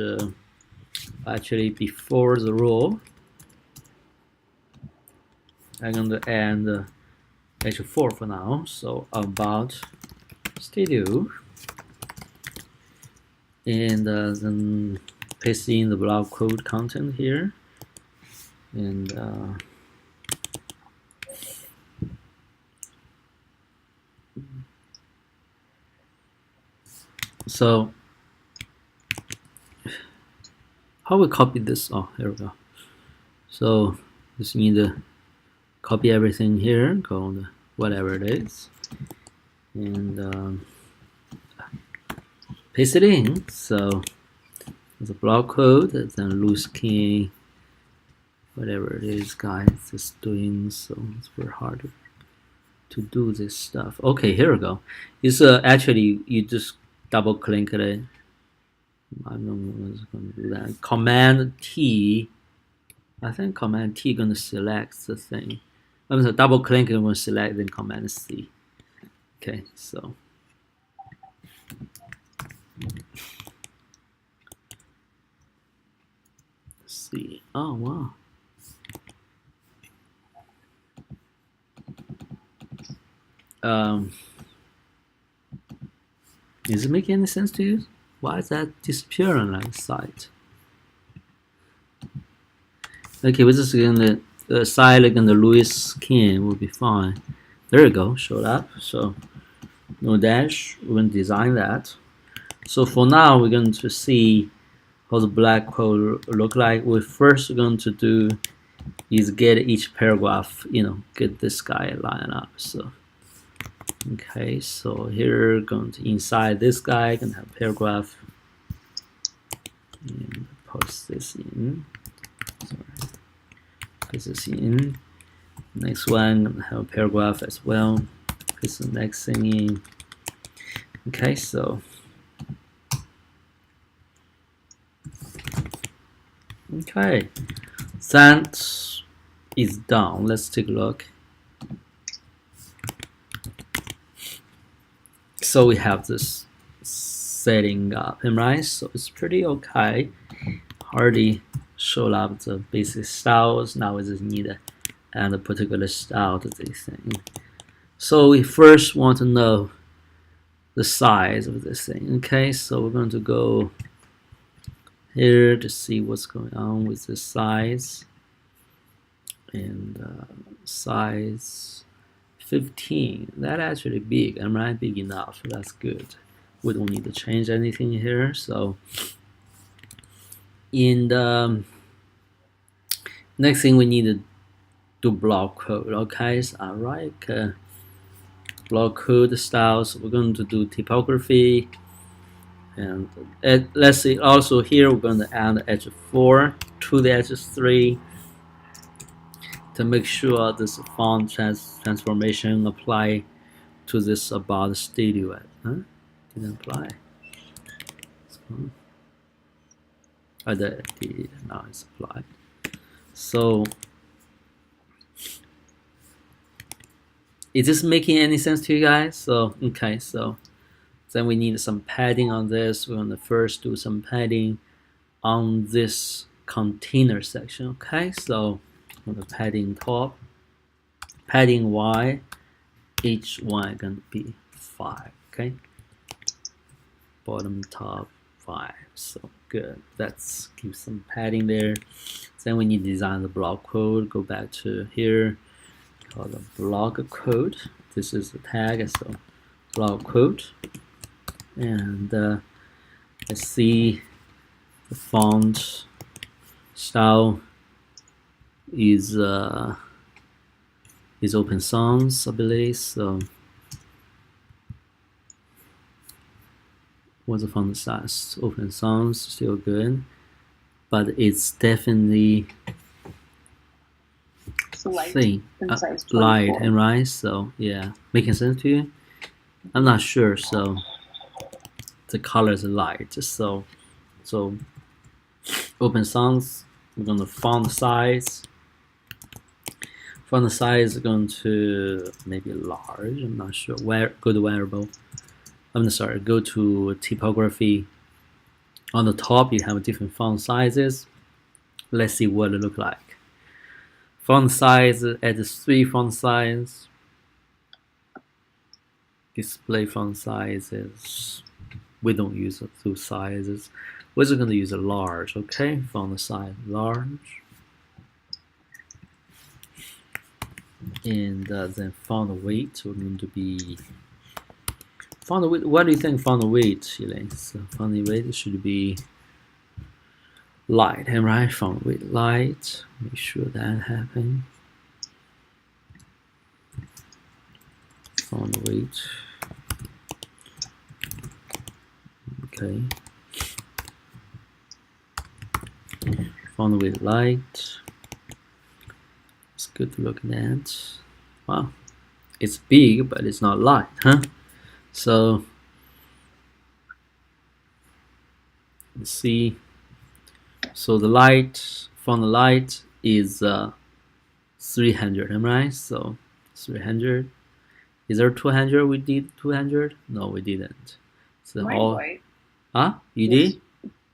actually before the row, I'm going to add edge 4 for now. So about studio, and then paste in the block code content here, and so how we copy this? Oh, here we go. So just need to copy everything here, go on whatever it is, and paste it in. So the block code, then loose key, whatever it is, guys, just doing. So it's very hard to do this stuff. Okay, here we go. It's actually you just double click it. I don't know what's going to do that. Command T. I think Command T going to select the thing. I'm going to double click and we'll select, then Command C. Okay, so let's see. Oh wow. Is it making any sense to you? Why is that disappearing on the site? Okay, we're just gonna side and the Lewis skin will be fine. There you go, showed up. So no dash, we're gonna design that. So for now, we're going to see how the black code look like. We're first going to do is get each paragraph, you know, get this guy line up. So okay, so here going to inside this guy can have paragraph and post this in. Sorry, paste this in. Next one gonna have a paragraph as well. Paste the next thing in. Okay, so okay, that is done. Let's take a look. So we have this setting up, right? So it's pretty okay. Already showed up the basic styles. Now we just need to add a particular style to this thing. So we first want to know the size of this thing. Okay, so we're going to go here to see what's going on with the size. and size 15. That actually big. I'm right, big enough. That's good. We don't need to change anything here. So in the next thing we need to do block code. Okay, so I write block code styles. We're going to do typography, and let's see. Also here we're going to add edge 4 to the edge 3 to make sure this font transformation apply to this about studio. Didn't apply. I did. Now it's applied. So is this making any sense to you guys? So okay, so then we need some padding on this. We're going to first do some padding on this container section. Okay, so on the padding top, padding Y, each one going to be 5. Okay, bottom, top, 5. So good. Let's give some padding there. Then we need to design the block code. Go back to here, call the block code. This is the tag, so block code. And let's see, the font style is open sans, I believe. So what's the font size? Open sans, still good, but it's definitely thin, light, and right. So yeah, making sense to you? I'm not sure. So the color is light. So open sans. We're going to font size. Font size is going to maybe large. I'm not sure. Where go to Wearable. I'm sorry. Go to typography. On the top, you have different font sizes. Let's see what it looks like. Font size, add 3 font size. Display font sizes. We don't use those sizes. We're just going to use a large. Okay, font size large. And then font weight, we're going to be font weight. What do you think font weight, Elaine? So font weight should be light, right? Font weight light. Make sure that happens. Font weight. Okay. Font weight light. It's good to look at. Wow, it's big, but it's not light, huh? So let's see. So the light, font light is 300, am I right? So 300. Is there 200? We did 200? No, we didn't. So white. Huh? You did?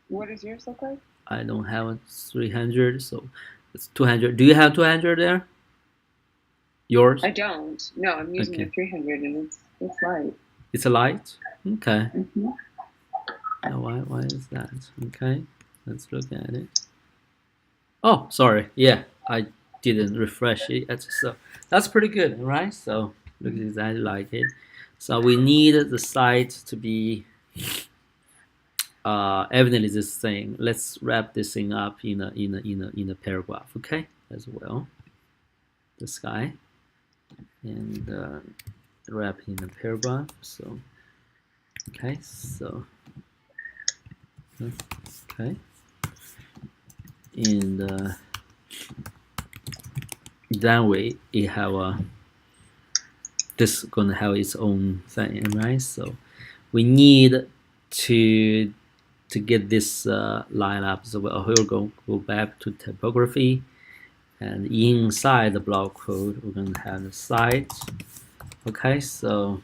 What does yours look like? I don't have 300, so it's 200. Do you have 200 there? Yours? I don't. No, I'm using the 300, and it's light. It's a light? Okay. Mm-hmm. Now, why is that? Okay, let's look at it. Oh, sorry. Yeah, I didn't refresh it. So that's pretty good, right? So looks exactly like it. So we need the site to be evidently this thing. Let's wrap this thing up in a paragraph, okay, as well. This guy, and wrap in a paragraph. So okay, so okay, and that way it have this is gonna have its own thing, right? So we need to get this line up. So we'll go back to typography, and inside the block code we're going to have the site. Okay, so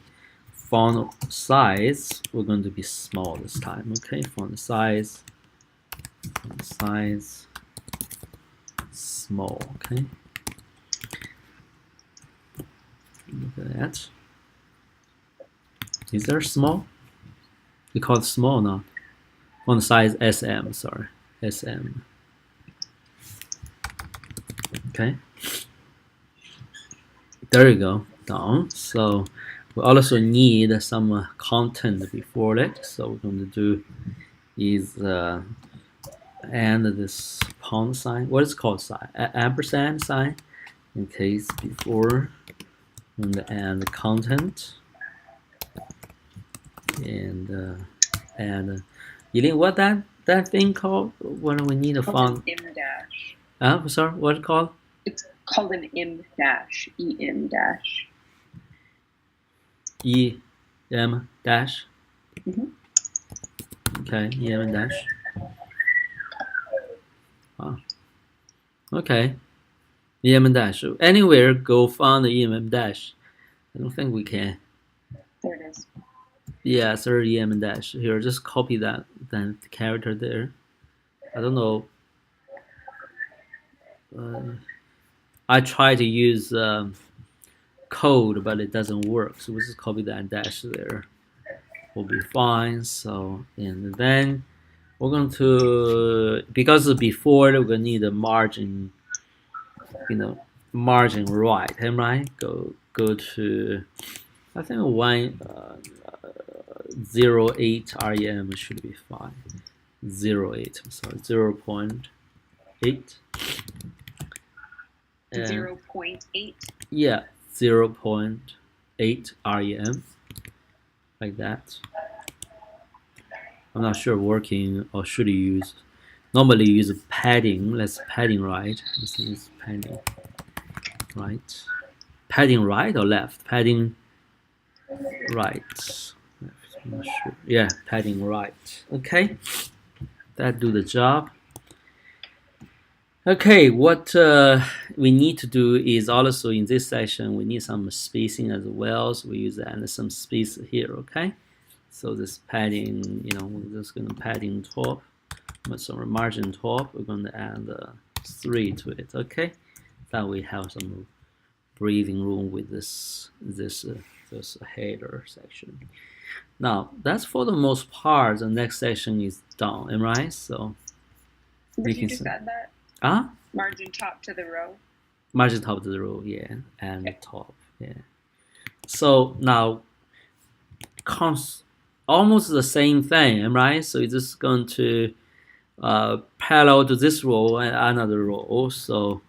font size we're going to be small this time. Okay, font size small. Okay, look at that. Is there small? We call it small now. Font size SM, sorry, SM. Okay, There you go, done. So we also need some content before it. So we're going to do is and this pound sign. What is it called sign? Ampersand sign. In case before and add content and Yilin, what that thing called? What do we need to font? Im dash. Sorry, what's it called? It's called an im dash. EM dash. EM dash. Okay, EM dash. Wow. Okay. EM dash. Anywhere go find the EM dash. I don't think we can. There it is. Yeah, third EM dash. Here, just copy that character there. I don't know. I try to use code, but it doesn't work. So we'll just copy that dash there. Will be fine. So and then we're going to, because before we're gonna need a margin, margin right, am I? Go to, I think 0.8 rem should be fine. 0.8, sorry, 0.8. 0.8. Yeah, 0.8 rem, like that. I'm not sure working or should you use. Normally you use padding. Let's padding right. Let's use padding right. Padding right or left? Padding right. I'm not sure. Yeah, padding right. Okay, that do the job. Okay, what we need to do is also in this section we need some spacing as well. So we use and some space here. Okay, so this padding, we're just gonna padding top, some margin top. We're gonna add 3 to it. Okay, that we have some breathing room with this header section. Now that's for the most part. The next section is done, right? So we can just add that. Margin top to the row. Margin top to the row, yeah, and okay. Top, yeah. So now, almost the same thing, right? So it's just going to parallel to this row and another row. So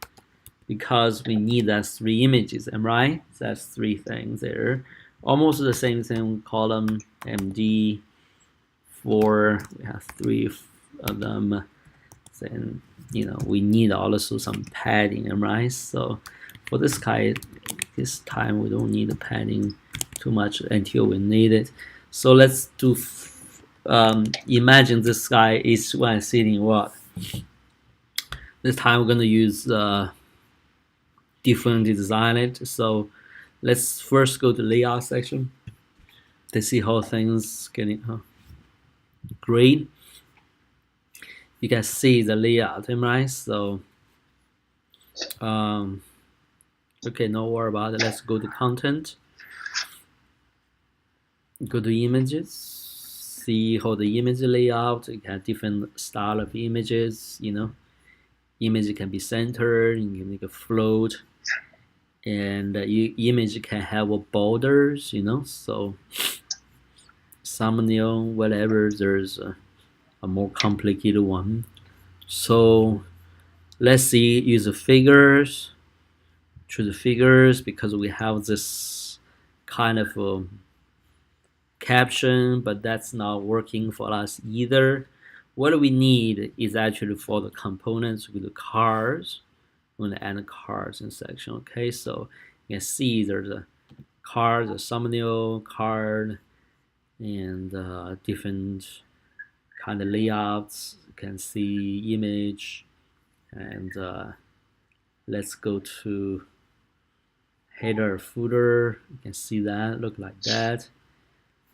because we need that 3 images, right? That's 3 things there. Almost the same thing. Column MD 4. We have 3 of them. Then we need also some padding, right? So for this guy, this time we don't need the padding too much until we need it. So let's do. Imagine this guy is one sitting what. This time we're gonna use different design it. So let's first go to layout section to see how things getting great. You can see the layout, right? So, okay, no worry about it. Let's go to content. Go to images. See how the image layout. You have different style of images. Image can be centered. You can make a float, and image can have borders. So thumbnail, whatever. There's a more complicated one. So let's see, use the figures, choose the figures because we have this kind of caption, but that's not working for us either. What we need is actually for the components with the cars. We're going to add the cars in section. Okay, so you can see there's a card, a thumbnail card, and different kind of layouts. You can see image, and let's go to header, footer. You can see that look like that.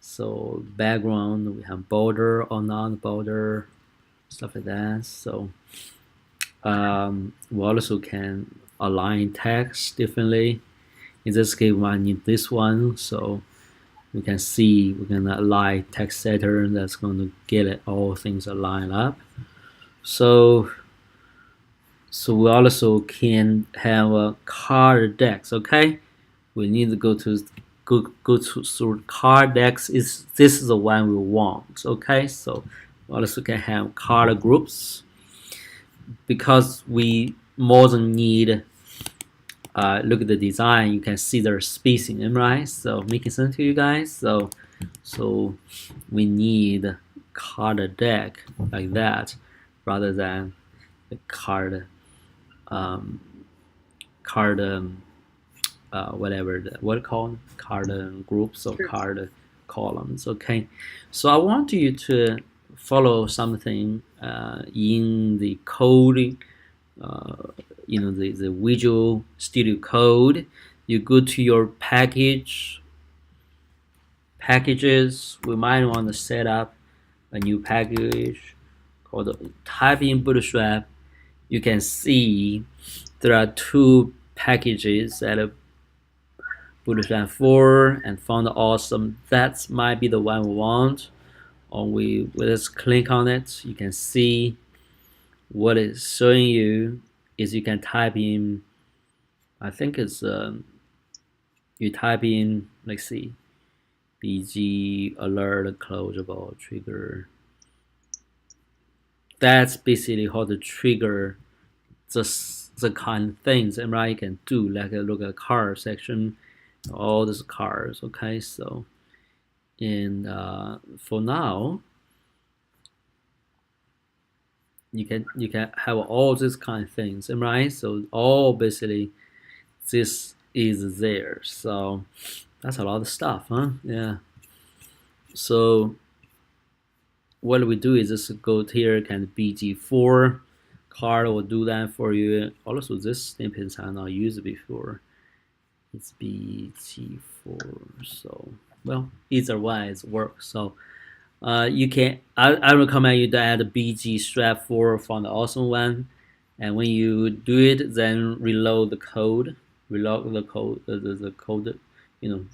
So background, we have border or non-border, stuff like that. So we also can align text differently. In this case, I need this one, so we can see we're gonna align text setter that's going to get it all things aligned up. So we also can have a card decks. Okay, we need to go to through card decks. This is the one we want. Okay, so we also can have card groups because we more than need. Look at the design. You can see their spacing, right? So making sense to you guys. So we need card deck like that rather than the card whatever what called card groups or card columns. Okay, so I want you to follow something in the coding, the Visual Studio Code. You go to your packages. We might want to set up a new package called type in Bootstrap. You can see there are two packages at Bootstrap 4 and found awesome. That might be the one we want. Or we just click on it. You can see what it's showing you is you can type in. I think it's you type in. Let's see, BG alert closable trigger. That's basically how to trigger the kind of things, and right, you can do like look at car section, all these cars. Okay, so and for now you can have all these kind of things, right? So all basically this is there. So that's a lot of stuff, huh? Yeah. So what we do is just go here, kind of BG4 card will do that for you. Also, this snippets I not used before. It's BG4. So well, either way it works. So you can. I recommend you to add BG strap 4 from the awesome one, and when you do it, then reload the code. Reload the code, the code, the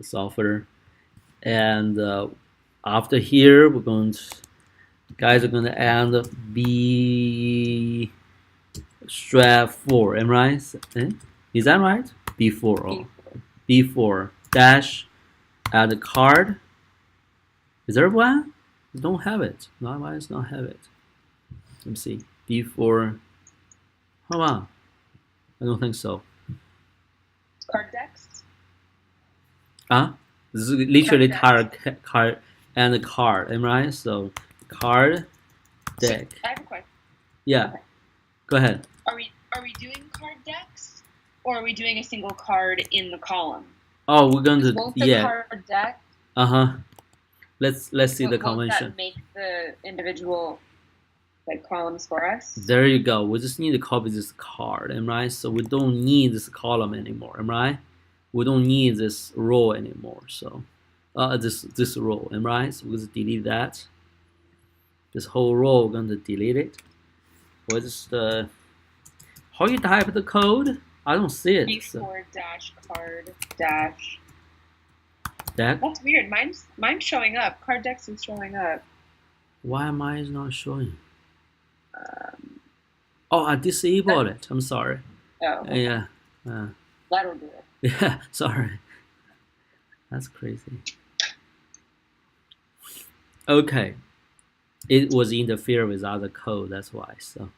software, and after here we're going to guys are going to add B strap 4. Am I right? Is that right? B4. Oh. B4 dash add a card. Is there one? I don't have it. No, why does not have it? Let me see. B4. Hold on. I don't think so. Card decks? This is literally card and a card. Am I right? So card deck. I have a question. Yeah. Okay. Go ahead. Are we doing card decks, or are we doing a single card in the column? Oh, we're going to card deck. Let's see the convention. Won't that make the individual columns for us? There you go. We just need to copy this card, am I right? So we don't need this column anymore, am I right? We don't need this row anymore. So this row, am I right? So we'll just delete that. This whole row, we're going to delete it. What is how you type the code? I don't see it. B4 dash card dash. Deck? That's weird. Mine's showing up. Card decks is showing up. Why am I not showing? Oh, I disabled it. I'm sorry. Oh. Okay. Yeah. That'll do it. Yeah. Sorry. That's crazy. Okay. It was interfere with other code. That's why. So.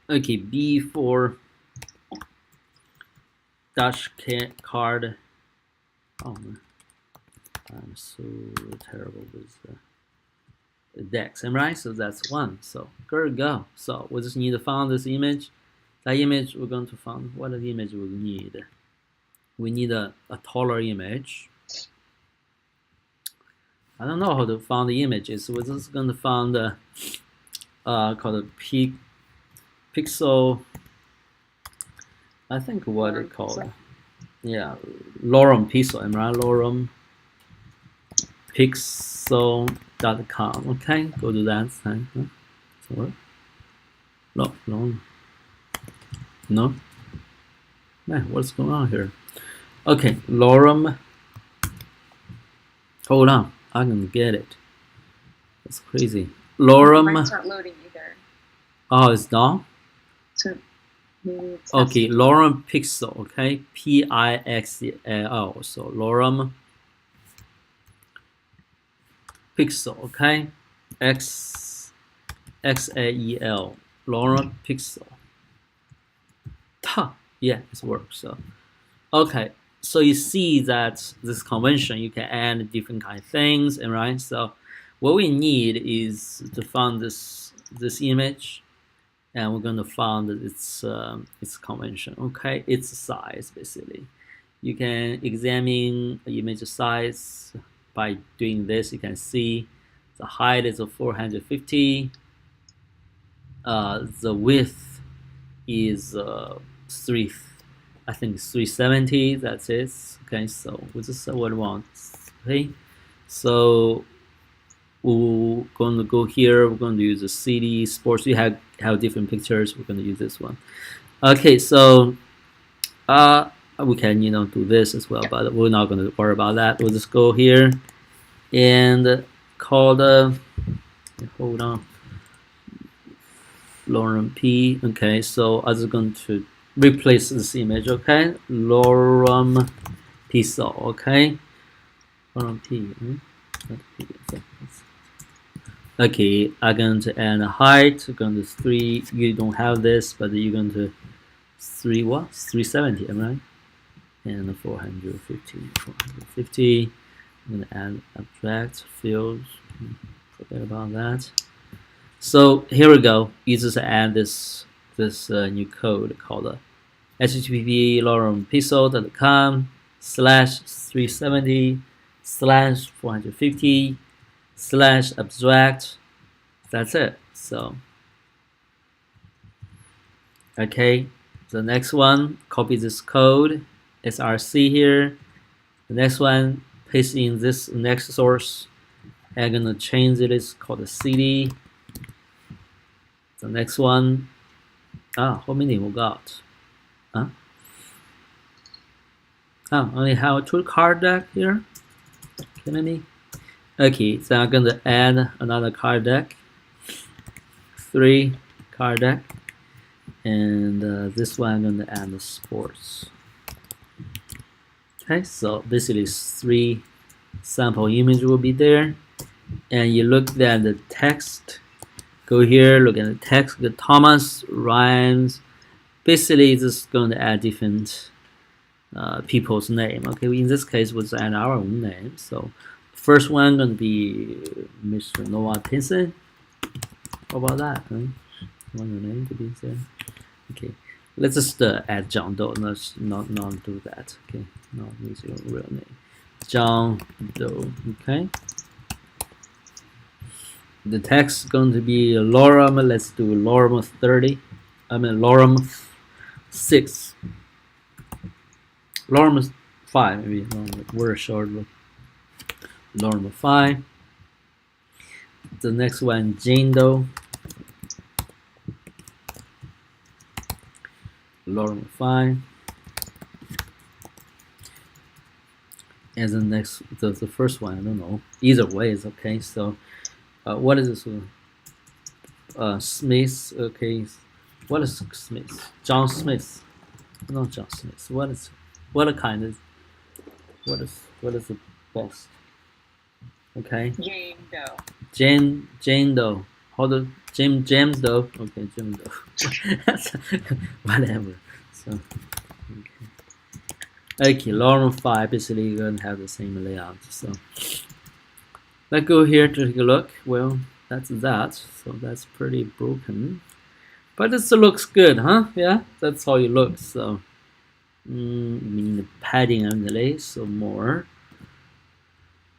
Okay. B4 dash card. Oh man. I'm so terrible with decks. Am right? So that's one. So there we go. So we just need to find this image. That image we're going to find. What is the image we need? We need a taller image. I don't know how to find the images. So we're just going to find called a pixel. I think what it called. Yeah, lorem pixel. Am I right? Lorem pixel.com. Okay, go to that thing. Sorry. No. Man, what's going on here? Okay, lorem. Hold on, I'm gonna get it. That's crazy. Lorem. Mine's not loading either. Oh, it's done? So Okay, lorem pixel. Okay, Pixel. So lorem pixel. Okay, Xael. Lorem pixel. Yeah, it works. So okay, so you see that this convention you can add different kind of things, and right. So what we need is to find this image, and we're going to find its convention. Okay, its size basically. You can examine the image size by doing this. You can see the height is 450. The width is 370. That's it. Okay, so this is what we want. Okay, so we're going to go here. We're going to use the CD sports. We have different pictures. We're going to use this one. Okay, so we can do this as well, but we're not going to worry about that. We'll just go here and call the hold on lorem p. Okay, so I'm just going to replace this image. Okay, lorem pixel. Okay, lorem p. Okay, I'm going to add a height. I'm going to 3. You don't have this, but you're going to 370, right? And 450. I'm going to add abstract fields. Forget about that. So here we go. You just add this new code called http lorem-pixel.com/370/450/abstract. That's it. So okay, the next one, copy this code, src here. The next one, paste in this next source. I'm gonna change it. It's called a cd. The next one, how many we got? Only have 2 card deck here. Kidding me? Okay, so I'm gonna add another card deck. 3 card deck, and this one I'm gonna add the sports. Okay, so basically 3 sample image will be there, and you look at the text. Go here, look at the text. The Thomas Rhymes. Basically, just going to add different people's name. Okay, in this case, we'll add our own name. So, first one going to be Mr. Noah Pinson. How about that? Huh? You want your name to be there? Okay, let's just add John Doe. Let's not do that. Okay, not use your real name. John Doe. Okay. The text is going to be lorem. Let's do lorem 30. Lorem 6. Lorem 5, maybe. Word short. Lorem 5. The next one, Jane Doe. Lorem 5. And the next, the first one, I don't know. Either way is okay. So. What is this one? Smith. Okay, what is Smith? John Smith. Not John Smith. What is the best? Okay. Jane Doe. Jane Doe. Hold on. James Doe. Okay, James Doe. Whatever. So. Okay, lorem 5. Basically, you're gonna have the same layout. So. Let's go here to take a look. Well, that's that. So that's pretty broken. But it looks good, huh? Yeah, that's how it looks. So, meaning the padding underlay, so more.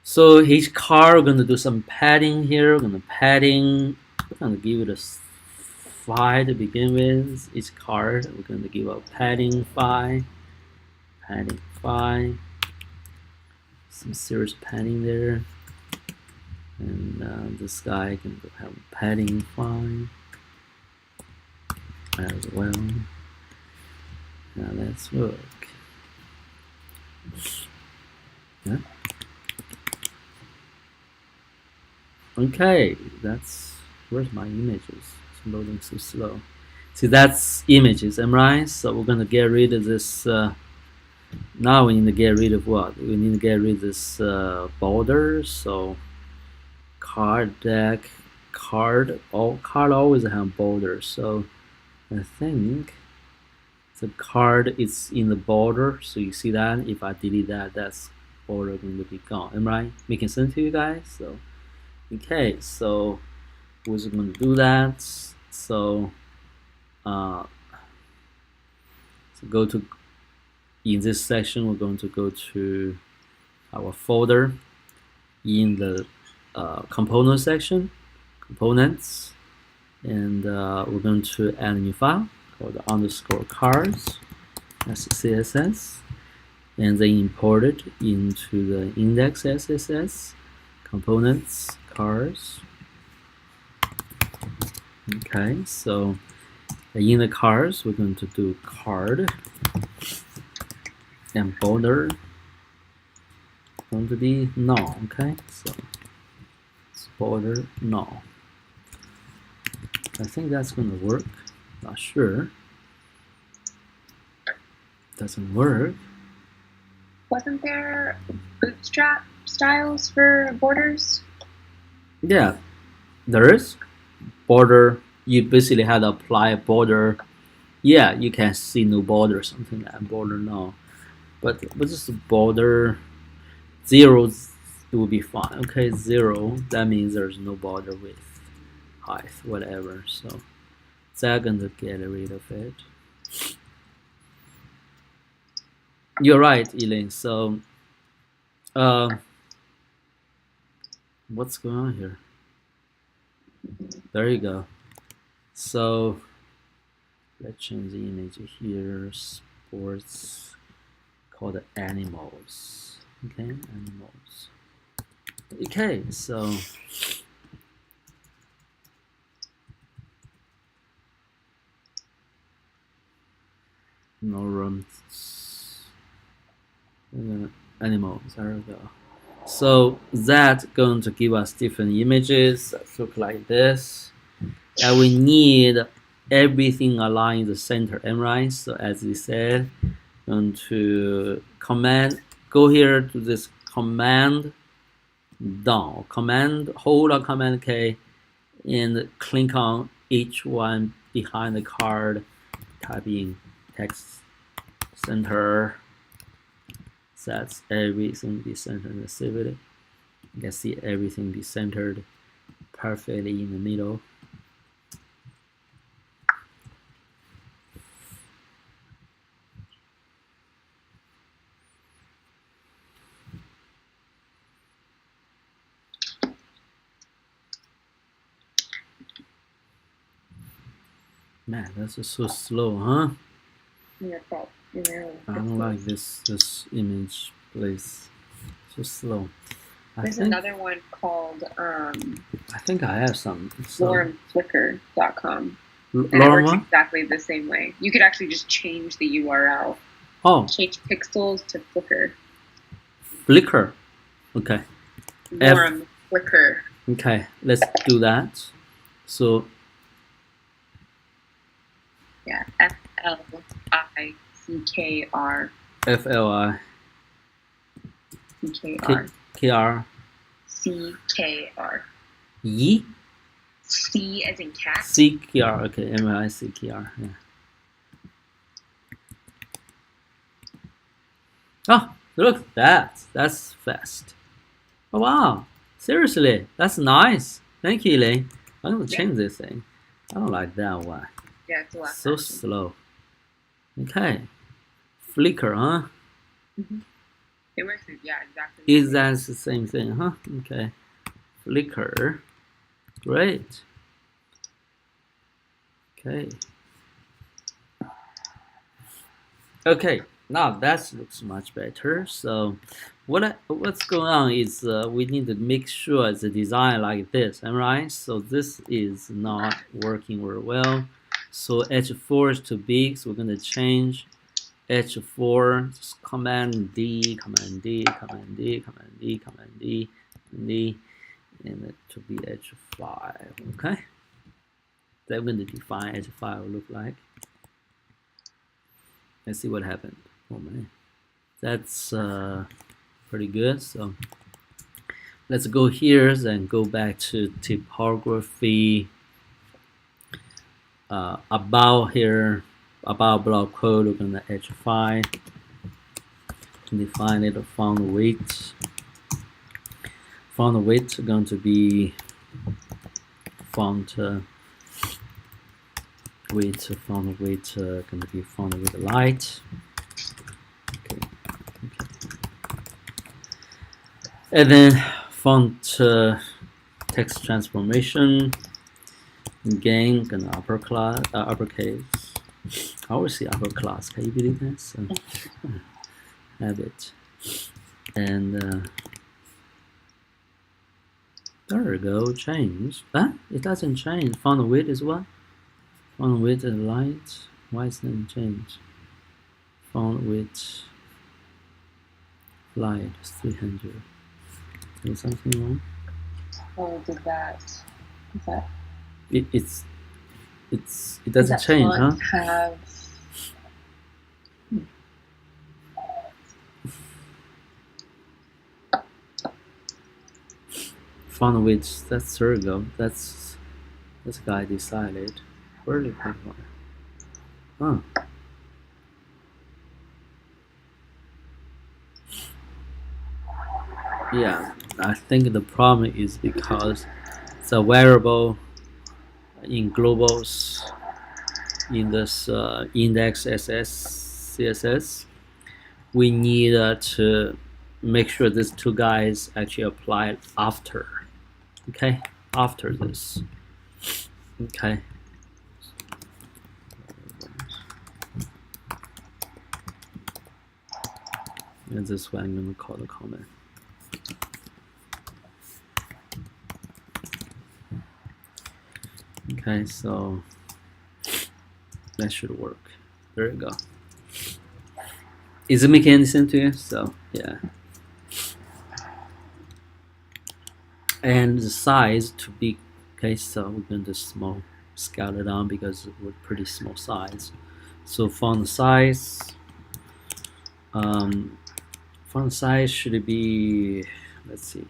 So each card, we're going to do some padding here. We're going to give it a 5 to begin with. Each card, we're going to give a padding 5. Padding 5. Some serious padding there. And this guy can have padding 5 as well. Now let's work. Yeah. Okay, where's my images? It's loading so slow. See, that's images, am I right? So we're gonna get rid of this. Now we need to get rid of what? We need to get rid of this border. So card deck, card always have borders. So I think the card is in the border. So you see that if I delete that, that's border going to be gone. Am I right? Making sense to you guys? So okay, so we're just going to do that. So go to, in this section, we're going to go to our folder in the component section, components, and we're going to add a new file called underscore cars as CSS, and then import it into the index SSS components cars. Okay, so in the cars, we're going to do card and border going to be null. Okay, so it's border null. I think that's going to work. Not sure. Doesn't work. Wasn't there Bootstrap styles for borders? Yeah, there is border. You basically had to apply a border. Yeah, you can see no border, something like that. Border null. But just border 0 will be fine. Okay, 0, that means there's no border width, height, whatever. So that's going to get rid of it. You're right, Elaine. So what's going on here? There you go. So let's change the image here. Sports, called animals. Okay, animals. Okay, so no room. Animals. There we go. So that's going to give us different images that look like this. And we need everything aligned in the center, right? So as we said, going to go here to this command down, hold on command K, and click on each one behind the card, type in text center. That's everything be centered in the civil. You can see everything be centered perfectly in the middle. Man, that's just so slow, huh? Yeah, I don't like this image, please. So slow. There's another one called I think I have some. laurenflickr.com. And it Lauren works what? exactly the same way. You could actually just change the URL. Oh, Change pixels to Flickr. Flickr. Okay. Lauren Flickr. Okay, let's do that. So Yeah, FLICKR. FLI CKR. KR CKR. E C as in cat. CKR. Okay, MICKR. Yeah. Oh, look at that. That's fast. Oh wow. Seriously, that's nice. Thank you, Elaine. I'm gonna change this thing. I don't like that one. Yeah, it's a lot. So slow. Okay. Flickr, huh? Mm-hmm. It works, yeah, exactly. Is that the same thing, huh? Okay. Flickr. Great. Okay. Okay. Now that looks much better. So, what's going on is we need to make sure the design like this, am I right? So this is not working very well. So H4 is too big, so we're going to change H4, just Command D, Command D, Command D, Command D, Command D, Command D, and it to be H5. Okay. That going to define edge file look like. Let's see what happened. Oh man, that's pretty good. So let's go here and go back to typography. About here, about block code, we're gonna edify, define it. Font weight. Font weight going to be font weight. Font weight going to be font weight light. Okay. And then font text transformation. Again, gonna uppercase. I always see upper class. Can you believe that? So, have it. And there we go. Change. It doesn't change. Font width is what? Font width is light. Why is it change? Font width light 300. Is something wrong? Oh, did that? Is that? It doesn't change, huh? Have... Font width, that's there we go. That's this guy decided. Where did it come from? Huh. Yeah, I think the problem is because the variable in globals in this index SS CSS, we need to make sure these two guys actually apply after. Okay, after this. Okay. And this way I'm going to call the comment. Okay, so that should work. There you go. Is it making any sense to you? So yeah. And the size to be okay, so we're going to scale it down because we're pretty small size. So font size, should be, let's see,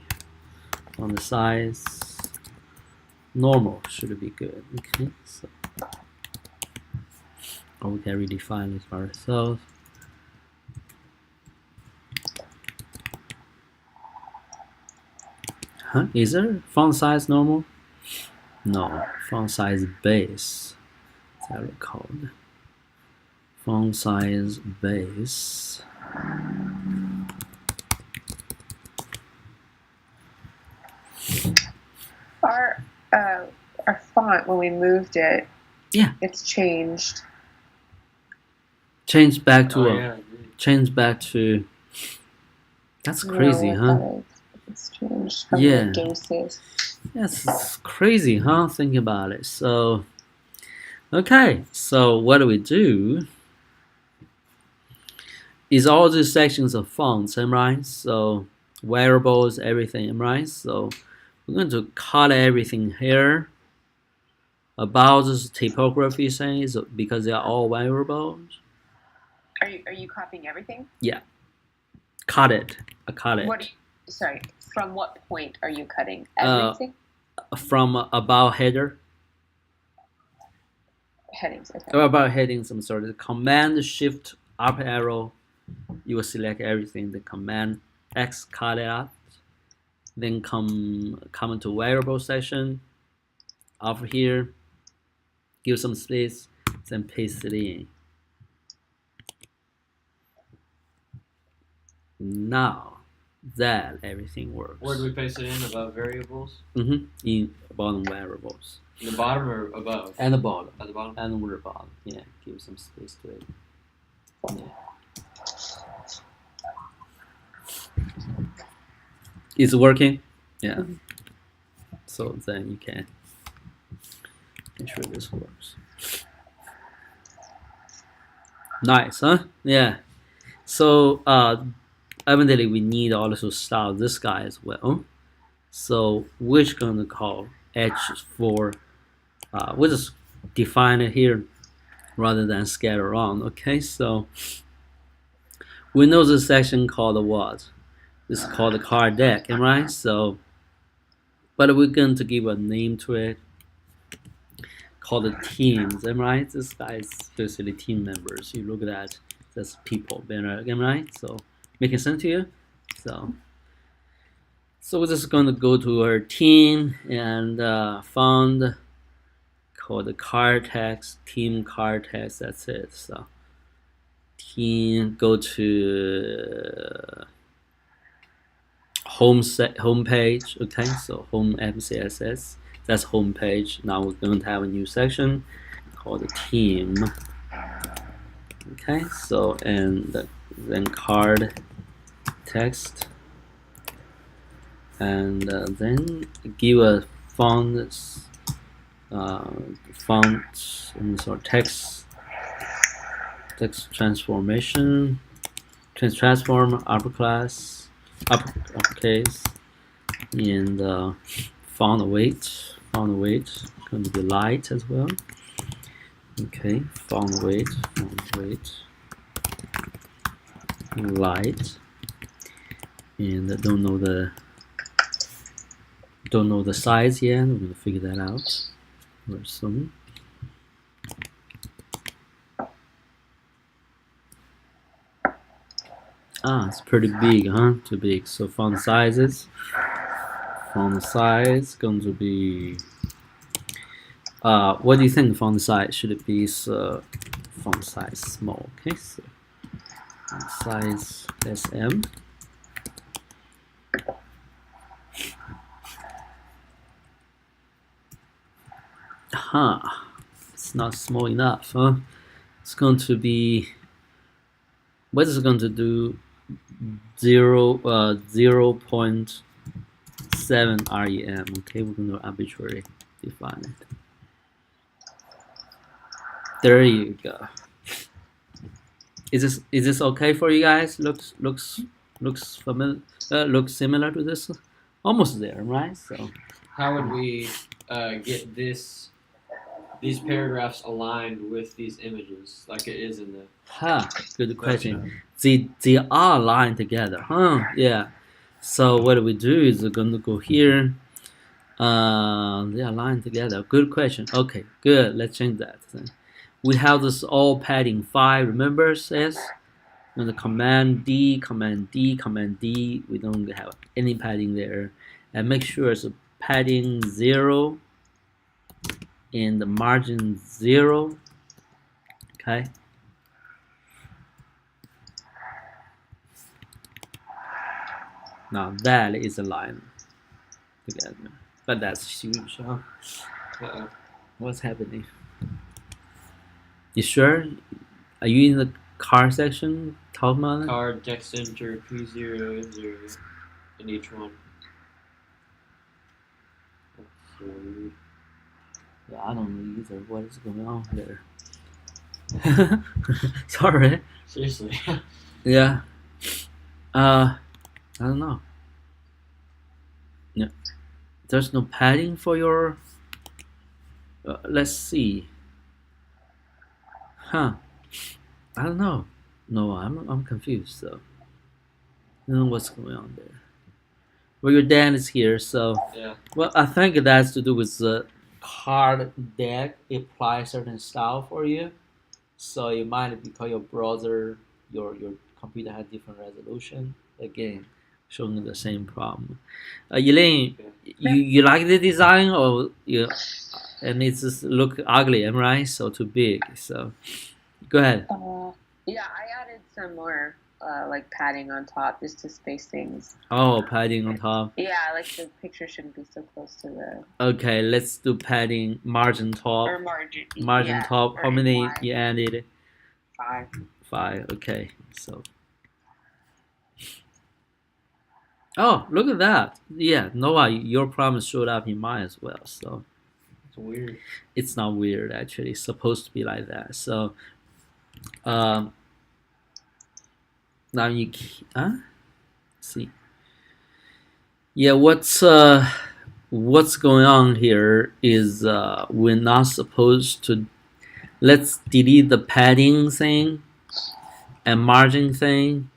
font size normal should be good. Okay, so we can redefine it for ourselves. Huh? Is there font size normal? No, font size base. Is that what it's called? Font size base. Our font, when we moved it, yeah, it's changed. Change back to change back to. That's crazy, huh? It's changed from yeah. Gases. Yes, it's crazy, huh? Think about it. So, okay. So what do we do? Is all these sections of fonts, right? So wearables, everything, right? So we're going to cut everything here. About this typography things because they are all variables. Are you copying everything? Yeah. Cut it. I cut it. What are you, sorry, from what point are you cutting everything? From about header. Headings, okay. About headings, I'm sorry. The Command Shift up arrow, you will select everything. The Command X cut it out. Then come into variable section. Over here, give some space, then paste it in. Now that everything works. Where do we paste it in? Above variables? In bottom variables. In the bottom or above? And the bottom. At the bottom? And the bottom. Yeah, give some space to it. Yeah. It's working? Yeah. So then you can make sure this works. Nice, huh? Yeah. So evidently we need also style this guy as well. So we're going to call edge for we're just define it here rather than scatter around. Okay, so we know this section called what? This is called the card deck, right? So, but we're going to give a name to it called the teams, right? This guy is basically team members. You look at that, that's people, right? So, making sense to you? So we're just going to go to our team and found called the card text, team card text. That's it. So team, go to home page. Okay, so home MCSS. That's home page. Now we're going to have a new section called the team. Okay, so and then card text. And then give a font, text transformation, transform uppercase, and font weight going to be light as well. Okay, font weight, light, and I don't know the size yet. We're going to figure that out very soon. It's pretty big, huh? Too big. So font size going to be what do you think font size should it be? So font size small. Okay, so font size SM. It's not small enough, huh? It's going to be, what is it going to do? 0.7 rem. Okay, we're going to arbitrarily define it. There you go. Is this okay for you guys? Looks familiar. Looks similar to this. Almost there, right? So how would we get these paragraphs aligned with these images like it is in the good question. They are aligned together, huh? Yeah. So what we do is we're going to go here. They are aligned together. Good question. Okay, good. Let's change that. We have this all padding 5. Remember, says and the command D. We don't have any padding there, and make sure it's padding 0 and the margin 0. Okay. Now that is a line together, but that's huge, huh? What's happening? You sure? Are you in the car section? Top model? Card text center P0 and 0 in each one. That's so weird. Yeah, I don't know either. What is going on there? Sorry. Seriously. Yeah. I don't know. Yeah. There's no padding for your. Let's see. I don't know. No, I'm confused though. I don't know what's going on there. Well, your dad is here, so yeah. Well, I think that's to do with the card deck. It applies certain style for you, so it might because your browser, your computer has different resolution. Again, showing the same problem. Elaine, you like the design or you? And it just look ugly, right? So too big. So go ahead. Yeah, I added some more like padding on top just to space things. Oh, padding on top. Yeah, like the picture shouldn't be so close to the. Okay, let's do padding margin top. Or margin. Margin top. How many you added? 5. 5. Okay, so. Oh, look at that. Yeah, Noah, your problem showed up in mine as well. So. It's weird. It's not weird actually. It's supposed to be like that. So. Now you see. Yeah, what's what's going on here is we're not supposed to. Let's delete the padding thing and margin thing.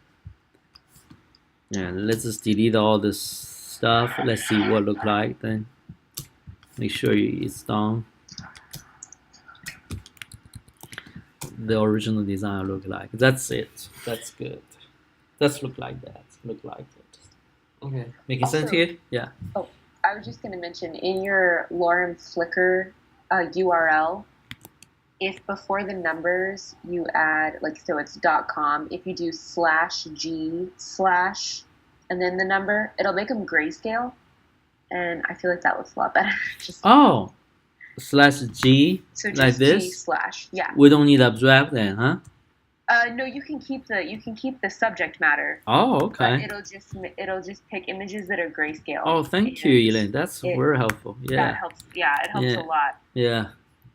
Yeah, let's just delete all this stuff. Let's see what it look like then. Make sure it's done. The original design look like. That's it. That's good. Let's look like that. Look like it. Okay. Making sense here? Yeah. Oh, I was just going to mention in your Lorem Flickr URL, if before the numbers you add, like, so it's .com, if you do /g/ and then the number, it'll make them grayscale. And I feel like that looks a lot better. Just Oh, /g so just like this. G/, yeah. We don't need abstract then, huh? No, you can keep the subject matter. Oh, But okay. it'll just pick images that are grayscale. Oh, thank you, Elaine. That's very helpful. That Yeah. helps. Yeah, it helps Yeah. a lot. Yeah.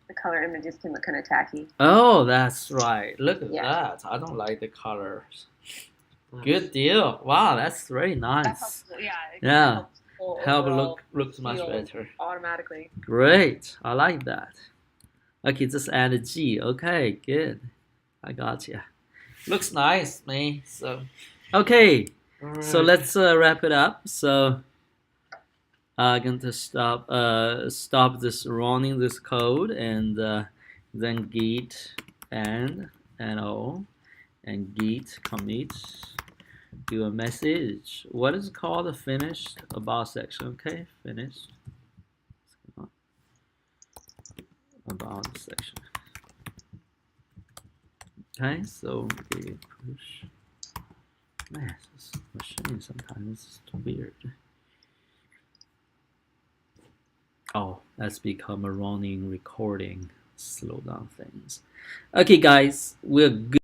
The color images can look kind of tacky. Oh, that's right. Look at Yeah. that. I don't like the colors. Good deal. Wow, that's very That nice. helps. Yeah. It Yeah. helps the Help overall looks much feel better. automatically. Great. I like that. Okay, just add a G. Okay, good. I got you. Looks nice, man. So, okay. So let's wrap it up. So I'm going to stop this running this code and then git and no and git commit. Do a message. What is it called? The finished about section. Okay, finished. About section. Okay, so we push. Man, this machine sometimes is weird. Oh, that's become a running recording. Slow down things. Okay, guys, we're good.